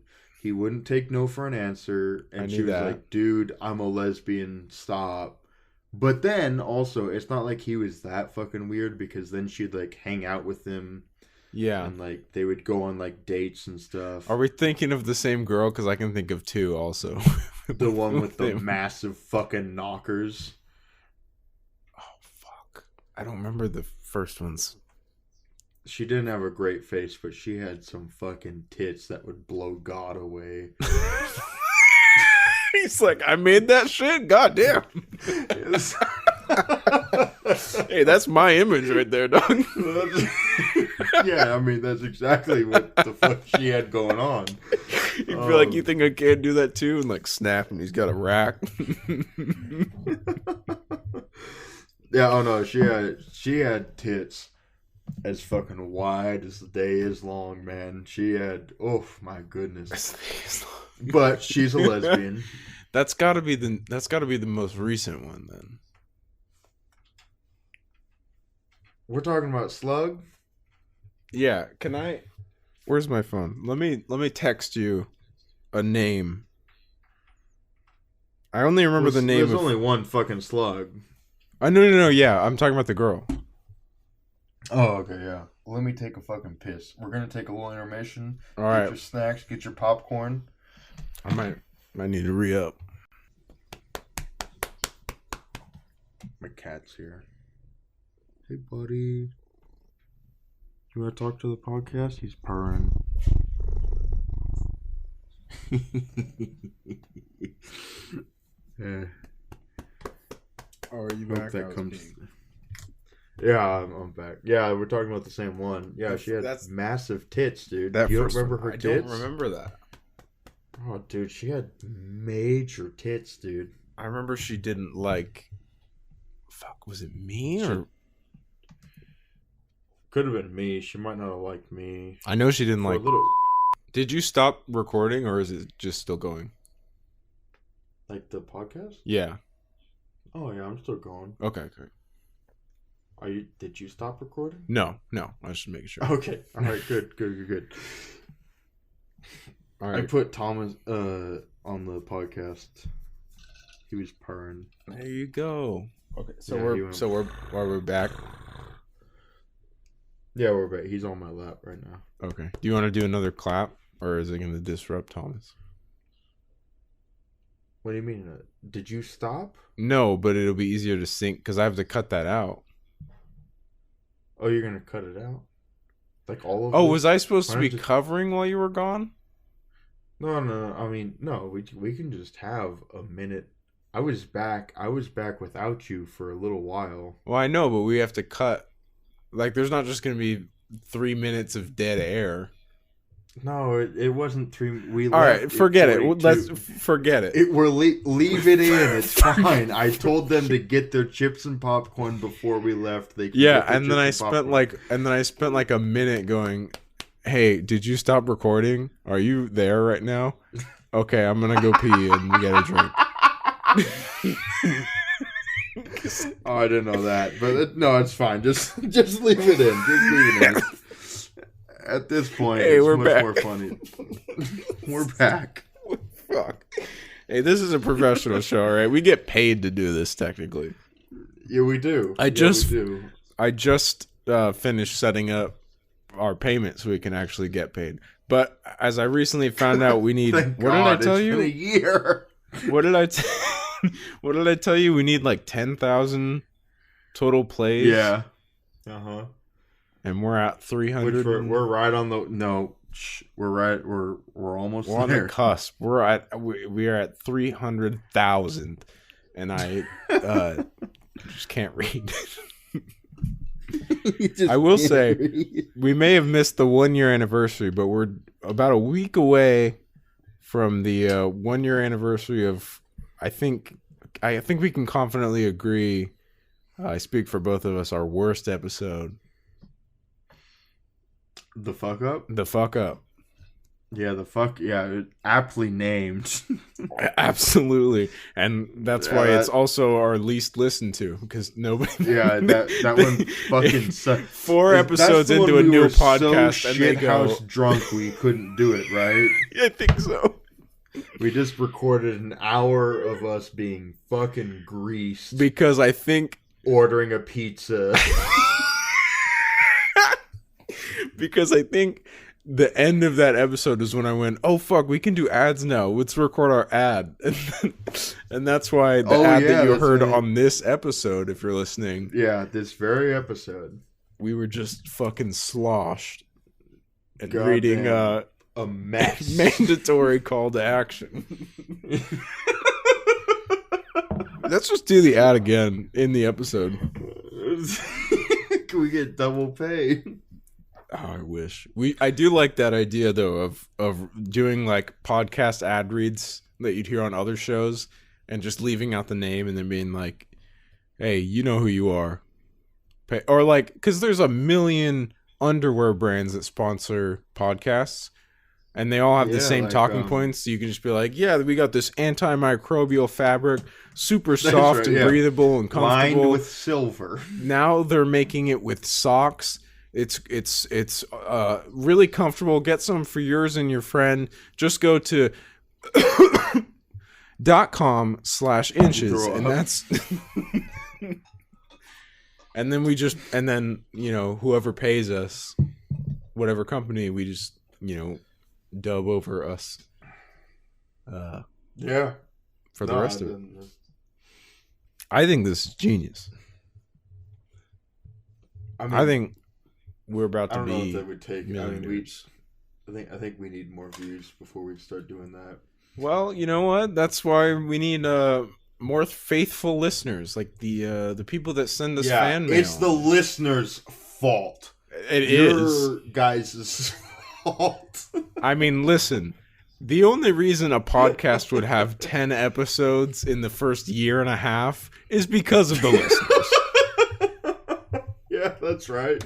take no for an answer, and I she knew was that. like, "Dude, I'm a lesbian. Stop." But then also, it's not like he was that fucking weird because then she'd like hang out with him. Yeah. And like they would go on like dates and stuff. Are we thinking of the same girl? Because I can think of two also. The one with the them. massive fucking knockers. Oh fuck! I don't remember the first ones. She didn't have a great face, but she had some fucking tits that would blow God away. He's like, I made that shit. God damn. Yes. Hey, that's my image right there, dog. Yeah, I mean, that's exactly what the fuck she had going on. You'd be like, you think I can't do that too? And like snap, and he's got a rack. Yeah, oh no, she had tits as fucking wide as the day is long, man. She had, oh my goodness. But she's a lesbian. That's gotta be the most recent one then. We're talking about Slug? Yeah, can I? Where's my phone? Let me text you a name. I only remember the name. There's only one fucking Slug. No. Yeah, I'm talking about the girl. Oh, okay, yeah. Let me take a fucking piss. We're gonna take a little intermission. All right. Get your snacks. Get your popcorn. I might need to re-up. My cat's here. Hey, buddy. You want to talk to the podcast? He's purring. Yeah. Oh, are you back? Yeah, I'm back. Yeah, we're talking about the same one. Yeah, she had massive tits, dude. You don't remember her tits? I don't remember that. Oh, dude, she had major tits, dude. I remember she didn't like... Fuck, was it me or... Could have been me. She might not have liked me. I know she didn't like... Did you stop recording or is it just still going? Like the podcast? Yeah. Oh, yeah, I'm still going. Okay. Did you stop recording? No. I was just making sure. Okay. All right, good. All right. I put Thomas on the podcast. He was purring. There you go. Okay, so we're back. Yeah, we're back. He's on my lap right now. Okay. Do you want to do another clap, or is it going to disrupt Thomas? What do you mean? Did you stop? No, but it'll be easier to sync because I have to cut that out. Oh, you're gonna cut it out? Like all of it? Oh, was I supposed to be covering while you were gone? No. I mean, no. We can just have a minute. I was back without you for a little while. Well, I know, but we have to cut. Like, there's not just going to be 3 minutes of dead air. No, it wasn't 3. All right, forget it. Let's forget it. Leave it in. It's fine. I told them to get their chips and popcorn before we left. They and then I spent like a minute going, "Hey, did you stop recording? Are you there right now? Okay, I'm gonna go pee and get a drink." Oh, I didn't know that, but no, it's fine. Just leave it in. At this point, hey, it's we're much back. more funny. We're back. Fuck. Hey, this is a professional show, all right? We get paid to do this, technically. Yeah, we do. I just finished setting up our payment so we can actually get paid. But as I recently found out, we need. What did I tell you? It's been a year. What did I tell you? We need like 10,000 total plays. Yeah. And we're at 300. Which we're right on the we're almost on the cusp. We are at 300,000, and I just can't read. I will say we may have missed the 1 year anniversary, but we're about a week away from the 1 year anniversary of. I think we can confidently agree. I speak for both of us. Our worst episode. The fuck up. Yeah, aptly named. Absolutely, and that's why it's also our least listened to because nobody. Yeah, that one fucking sucked. 4 episodes into a new podcast, so and they go house drunk we couldn't do it, right? I think so. We just recorded an hour of us being fucking greased because I think ordering a pizza. Because I think the end of that episode is when I went, oh, fuck, we can do ads now. Let's record our ad. And that's why the ad that you heard on this episode, if you're listening. Yeah, this very episode. We were just fucking sloshed and reading a mess. Mandatory call to action. Let's just do the ad again in the episode. Can we get double pay? I wish I do like that idea though of doing like podcast ad reads that you'd hear on other shows and just leaving out the name and then being like, "Hey, you know who you are," or like because there's a million underwear brands that sponsor podcasts. And they all have the same talking points, so you can just be like, "Yeah, we got this antimicrobial fabric, super soft and breathable and comfortable, lined with silver." Now they're making it with socks. It's really comfortable. Get some for yours and your friend. Just go to .com/inches, and that's and then whoever pays us, whatever company, we just dub over us for the rest of it. I think this is genius. I think we're about to be. I don't know if that would take. I think we need more views before we start doing that. Well, you know what? That's why we need more faithful listeners, like the people that send us fan mail. It's the listeners' fault. It is your guys' fault. I mean, listen. The only reason a podcast would have 10 episodes in the first year and a half is because of the listeners. Yeah, that's right.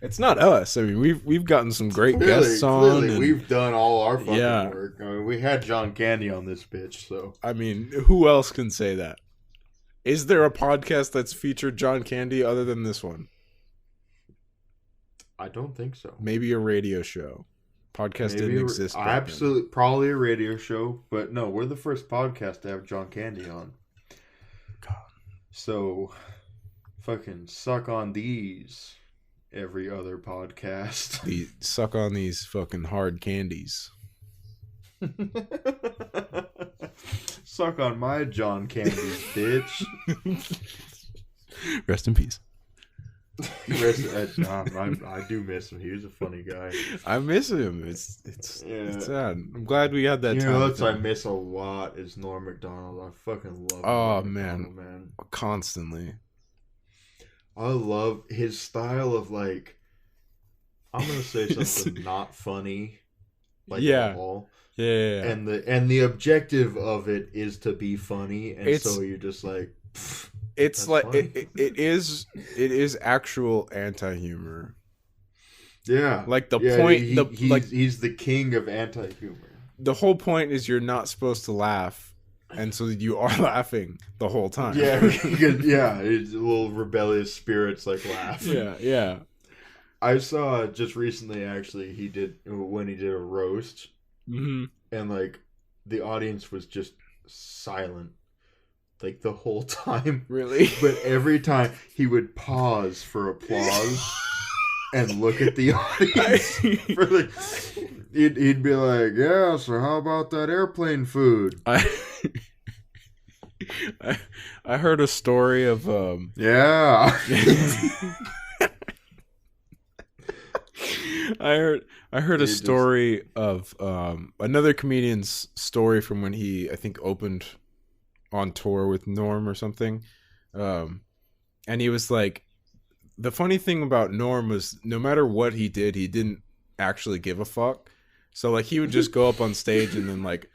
It's not us. I mean, we've gotten some great guests on. Clearly, we've done all our fucking work. I mean, we had John Candy on this bitch, so. I mean, who else can say that? Is there a podcast that's featured John Candy other than this one? I don't think so. Maybe a radio show. Podcast didn't exist back absolutely then. Probably a radio show, but no, we're the first podcast to have John Candy on. God. So, fucking suck on these, every other podcast. Suck on these fucking hard candies. Suck on my John Candy's, bitch. Rest in peace. I do miss him. He was a funny guy. I miss him. It's sad. I'm glad we had that time. You know what I miss a lot is Norm Macdonald. I fucking love Norm Macdonald, man. Constantly. I love his style of like, I'm gonna say something not funny, like at all. Yeah. And the objective of it is to be funny, and so you're just like, it's like it is actual anti-humor. Yeah. Like the point he's the king of anti-humor. The whole point is you're not supposed to laugh, and so you are laughing the whole time. Yeah, it's little rebellious spirits like laugh. Yeah. I saw just recently actually when he did a roast. Mm-hmm. And like the audience was just silent like the whole time. Really? But every time he would pause for applause and look at the audience for like he'd be like, "Yeah, so how about that airplane food?" I heard a story of yeah. I heard a story of another comedian's story from when he, I think, opened on tour with Norm or something. And he was like, the funny thing about Norm was no matter what he did, he didn't actually give a fuck. So like he would just go up on stage and then like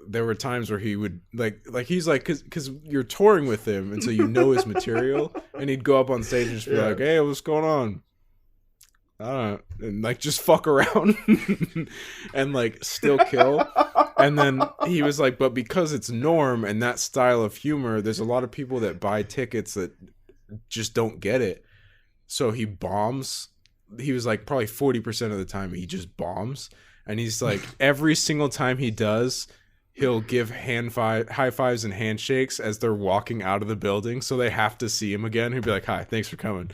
there were times where he would like he's like because you're touring with him and so you know his material, and he'd go up on stage and just be like, "Hey, what's going on?" And like just fuck around and like still kill. And then he was like, but because it's Norm and that style of humor, there's a lot of people that buy tickets that just don't get it. So he bombs. He was like probably 40% of the time he just bombs. And he's like, every single time he does, he'll give high fives and handshakes as they're walking out of the building, so they have to see him again. He'll be like, "Hi, thanks for coming.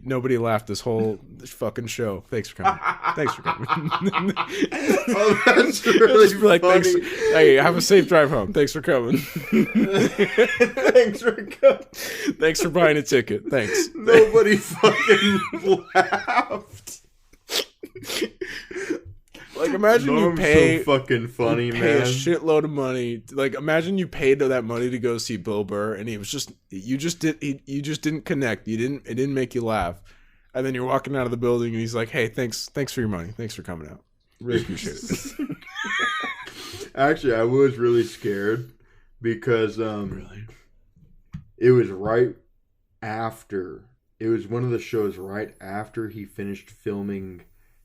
Nobody laughed this whole fucking show. Thanks for coming. Thanks for coming." Oh, that's really funny. Like, thanks. Hey, have a safe drive home. Thanks for coming. Thanks for coming. Thanks for buying a ticket. Thanks. Nobody fucking laughed. Like, imagine you Norm's pay so fucking funny, you pay man. a shitload of money. Like, imagine you paid that money to go see Bill Burr, and he was just you just didn't connect. It didn't make you laugh, and then you're walking out of the building, and he's like, "Hey, thanks for your money. Thanks for coming out. Really appreciate it." Actually, I was really scared because Really? it was right after. It was one of the shows right after he finished filming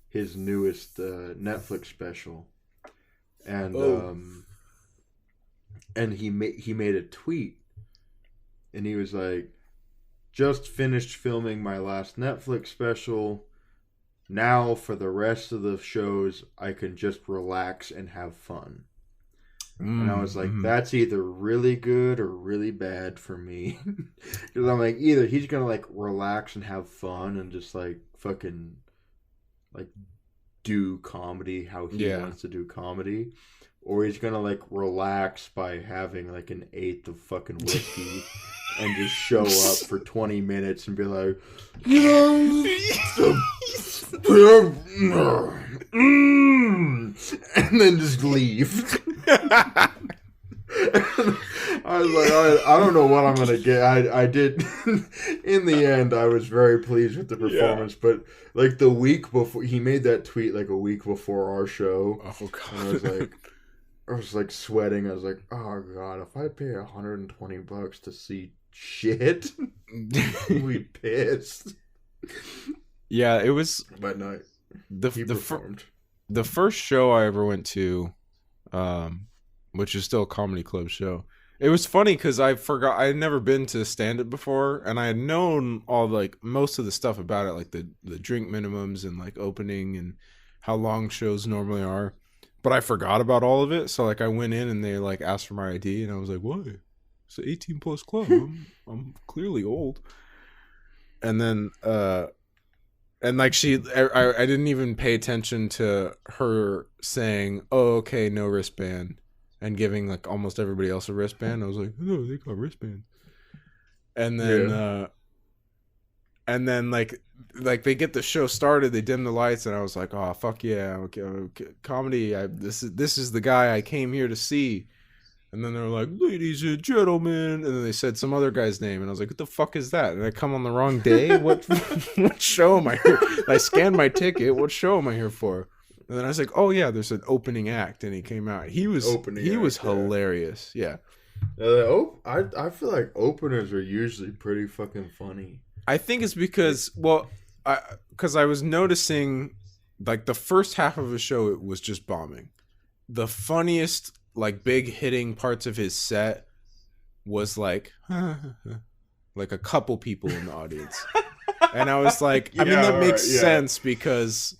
his newest Netflix special, and Oh. and he made a tweet, and he was like, "Just finished filming my last Netflix special. Now for the rest of the shows, I can just relax and have fun." And I was like, Mm-hmm. that's either really good or really bad for me. Because I'm like, either he's going to like relax and have fun and just like fucking like do comedy how he wants to do comedy, or he's going to like relax by having like an eighth of fucking whiskey and just show up for 20 minutes and be like, and then just leave. I was like, I don't know what I'm gonna get. I did. In the end, I was very pleased with the performance. But like the week before, he made that tweet like a week before our show. Oh god! And I was like sweating. I was like, oh god, if I pay $120 to see shit, I'll be pissed. Yeah, it was. But no, he performed. The first show I ever went to, which is still a comedy club show. It was funny because I had never been to stand-up before, and I had known all like most of the stuff about it, like the drink minimums and like opening and how long shows normally are, but I forgot about all of it. So like I went in and they like asked for my ID, and I was like, "What? It's an 18 plus club. I'm clearly old." And then and like I didn't even pay attention to her saying, "Oh, okay, no wristband," and giving like almost everybody else a wristband. I was like, "Oh, they got wristbands." And then like they get the show started, they dim the lights, and I was like, "Oh, fuck yeah, okay. Comedy. This is the guy I came here to see." And then they were like, "Ladies and gentlemen," and then they said some other guy's name, and I was like, "What the fuck is that? Did I come on the wrong day? What what show am I here?" I scanned my ticket. What show am I here for? And then I was like, "Oh yeah, there's an opening act," and he came out. He was hilarious. Yeah. I feel like openers are usually pretty fucking funny. I think it's because I was noticing like the first half of the show it was just bombing. The funniest like big hitting parts of his set was like like a couple people in the audience. And I was like, I mean, that makes sense because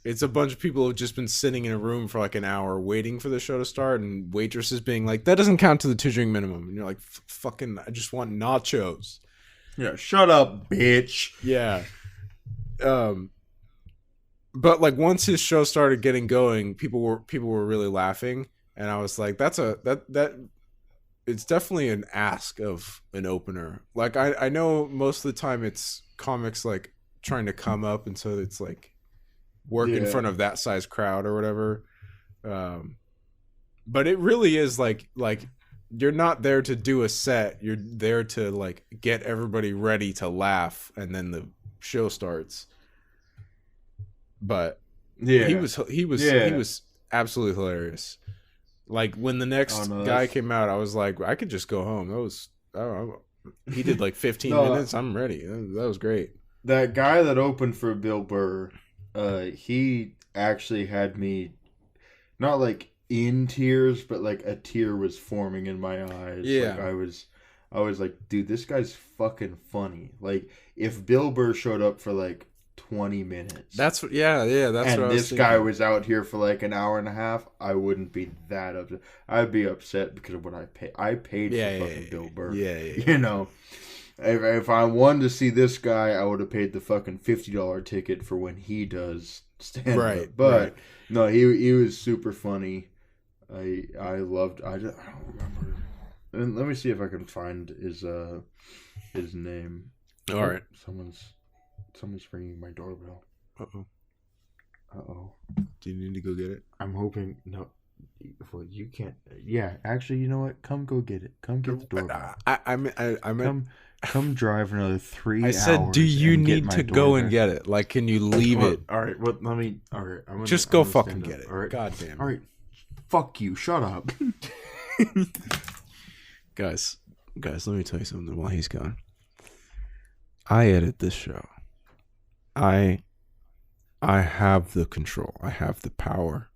it's a bunch of people who've just been sitting in a room for like an hour waiting for the show to start, and waitresses being like, "That doesn't count to the 2 drink minimum." And you're like, "Fucking, I just want nachos." Yeah, shut up, bitch. Yeah. But like once his show started getting going, people were really laughing, and I was like, "That's it's definitely an ask of an opener." Like I know most of the time it's comics like trying to come up, and so it's like work in front of that size crowd or whatever. But it really is like you're not there to do a set. You're there to like get everybody ready to laugh, and then the show starts. But he was absolutely hilarious. Like when the next guy came out, I was like, I could just go home. That was he did like 15 minutes. I'm ready. That was great. That guy that opened for Bill Burr, he actually had me not like in tears, but like a tear was forming in my eyes. Yeah, like I was like, dude, this guy's fucking funny. Like if Bill Burr showed up for like 20 minutes, that's what this guy was out here for like an hour and a half, I wouldn't be that upset. I'd be upset because of what I paid for fucking Bill Burr. You know, if I wanted to see this guy, I would have paid the fucking $50 ticket for when he does stand up. But no, he was super funny. I loved. I don't remember. And let me see if I can find his name. All right. Someone's ringing my doorbell. Uh-oh. Uh-oh. Do you need to go get it? I'm hoping... No. Well, you can't... Yeah, actually, you know what? Come go get it. Come get the doorbell. I meant... Come drive another 3 hours. I said, do you need to go and get it? Like, can you leave it? All right, well, let me... All right. Just go fucking get it. All right. God damn it. All right. Fuck you. Shut up. Guys, let me tell you something while he's gone. I edit this show. I have the control. I have the power.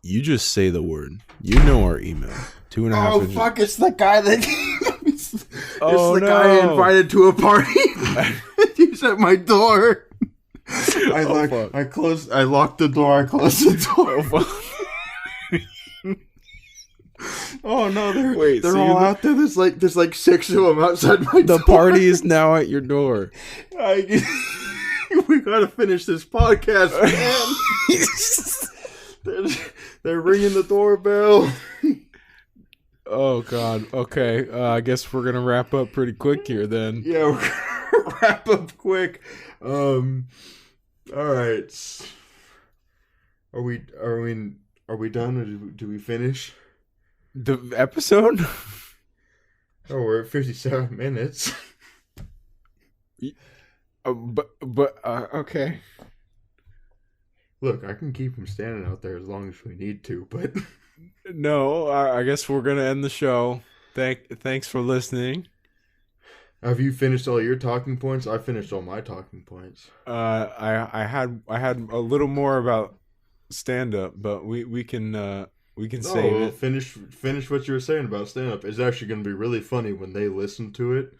You just say the word. You know our email. 2.5 inches. Fuck, it's the guy that... Oh, it's the guy I invited to a party. He's at my door. I locked the door. I closed the door. Oh no, they're all out there. There's like 6 of them outside my door. The party is now at your door. We gotta finish this podcast, man. They're ringing the doorbell. Oh God. Okay. I guess we're gonna wrap up pretty quick here then. Yeah, we're gonna wrap up quick. All right. Are we done, or do we finish the episode? Oh, we're at 57 minutes. Okay. Look, I can keep him standing out there as long as we need to, but no, I guess we're gonna end the show. Thanks for listening. Have you finished all your talking points? I finished all my talking points. I had a little more about stand up, but we can save it. Finish what you were saying about stand up. It's actually going to be really funny when they listen to it.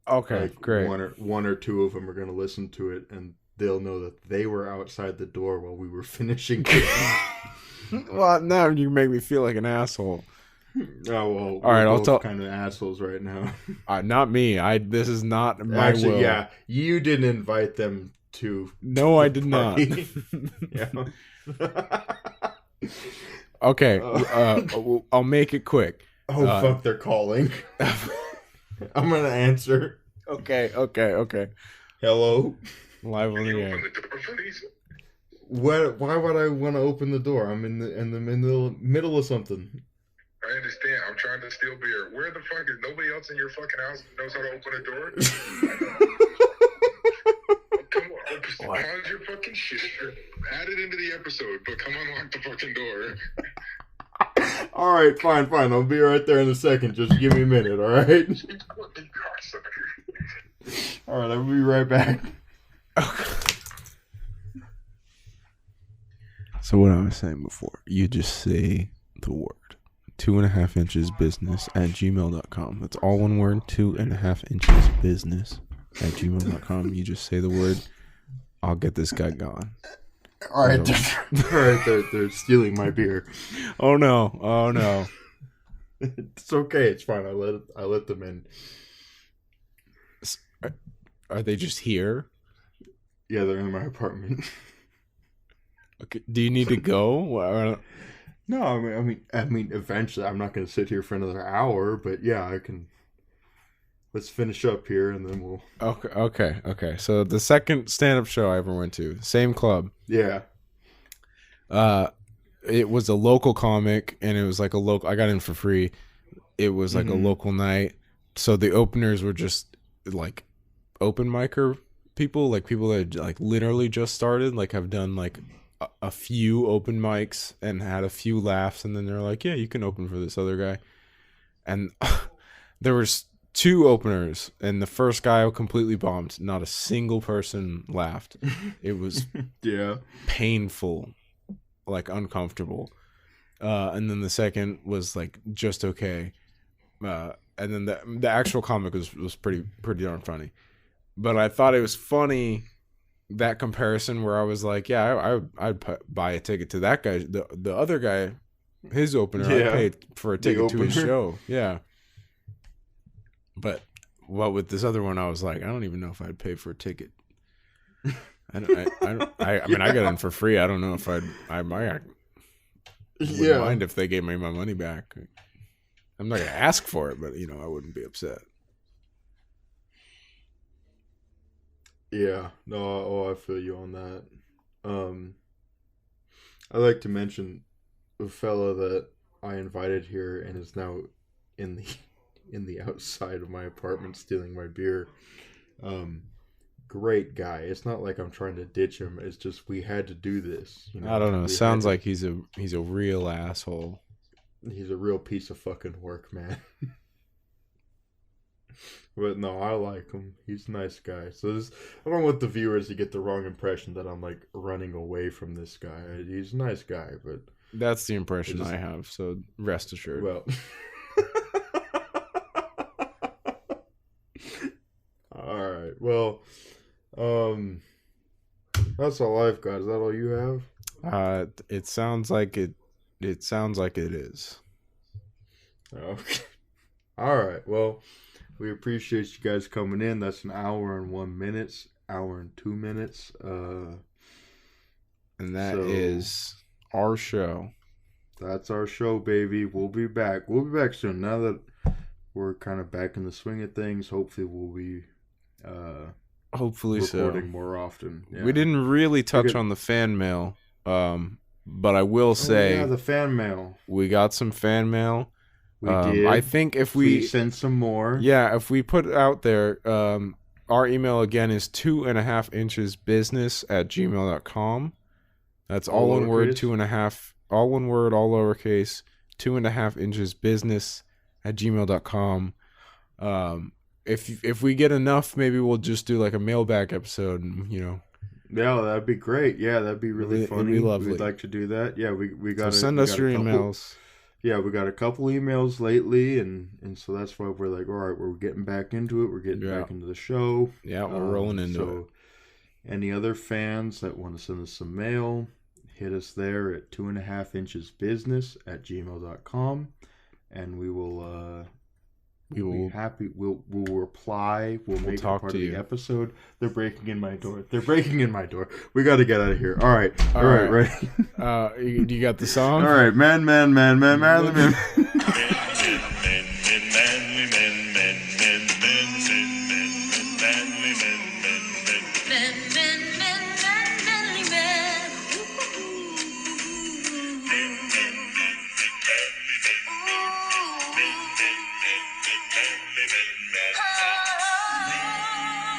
Okay, like great. One or two of them are going to listen to it, and they'll know that they were outside the door while we were finishing it. Well, now you make me feel like an asshole. Oh well. All right, I'll tell. Kind of assholes right now. Not me. This is not my Actually, will. yeah, you didn't invite them to. No, I did not. Yeah. Okay, I'll make it quick. Oh fuck! They're calling. I'm gonna answer. Okay. Hello. Live on the air. What? Why would I want to open the door? I'm in the middle of something. I understand. I'm trying to steal beer. Where the fuck is nobody else in your fucking house knows how to open a door? Come on, pause your fucking shit. Add it into the episode, but come unlock the fucking door. All right, fine. I'll be right there in a second. Just give me a minute, all right? All right, I'll be right back. So what I was saying before, you just say the word. 2.5 inches business at gmail.com. That's all one word. 2.5 inches business at gmail.com. You just say the word. I'll get this guy gone. All right, they're stealing my beer. Oh no. It's okay. It's fine. I let them in. Are they just here? Yeah, they're in my apartment. Okay. Do you need to go? No, I mean, eventually, I'm not going to sit here for another hour, but yeah, I can. Let's finish up here, and then we'll. Okay. So the second stand-up show I ever went to, same club. Yeah. It was a local comic, and it was like a local. I got in for free. It was like a local night, so the openers were just like open micer people, like people that like literally just started, like have done like a few open mics and had a few laughs, and then they're like, yeah, you can open for this other guy. And there was 2 openers, and the first guy completely bombed. Not a single person laughed. It was painful, like uncomfortable. And then the second was like just okay. And then the actual comic was pretty darn funny. But I thought it was funny, that comparison where I was like, yeah, I'd buy a ticket to that guy. The other guy, his opener, I paid for a ticket to his show. Yeah. But with this other one, I was like, I don't even know if I'd pay for a ticket. I mean, I got in for free. I don't know if I wouldn't mind if they gave me my money back. I'm not gonna ask for it, but I wouldn't be upset. Yeah, no, I feel you on that. I'd like to mention a fella that I invited here and is now in the outside of my apartment stealing my beer. Great guy. It's not like I'm trying to ditch him. It's just we had to do this. You know? I don't know. We Sounds had to- like he's a real asshole. He's a real piece of fucking work, man. But no, I like him. He's a nice guy. So I don't want the viewers to get the wrong impression that I'm like running away from this guy. He's a nice guy, but That's the impression It just- I have. So rest assured. well. All right. Well, that's all I've got. Is that all you have? It sounds like it. It sounds like it is. Okay. All right. Well, we appreciate you guys coming in. That's an hour and 1 minute, hour and 2 minutes. And that So- is our show. That's our show, baby. We'll be back. We'll be back soon. Now that we're kind of back in the swing of things, hopefully we'll be Hopefully so. recording more often. Yeah. We didn't really touch could- on the fan mail. But I will say yeah, the fan mail. we got some fan mail. We did. I think if Please send some more. Yeah, if we put it out there, our email again is 2.5inchesbusiness@gmail.com. That's all one word, lowercase? 2.5, all one word, all lowercase, 2.5inchesbusiness@gmail.com. If we get enough, maybe we'll just do like a mailbag episode, and Yeah, that'd be great. Yeah, that'd be really It'd be funny. lovely. We'd like to do that. Yeah, we so got. send us your emails. Yeah, we got a couple emails lately, and so that's why we're like, all right, we're getting back into it. We're getting Yeah. back into the show. Yeah, we're rolling into it. so any other fans that want to send us some mail, hit us there at 2.5inchesbusiness@gmail.com, and we will We be will. happy. We'll reply. We'll make it talk part to of the you. episode. They're breaking in my door. We got to get out of here. All right. All All right. right. Ready? You got the song? All right. Man. Men,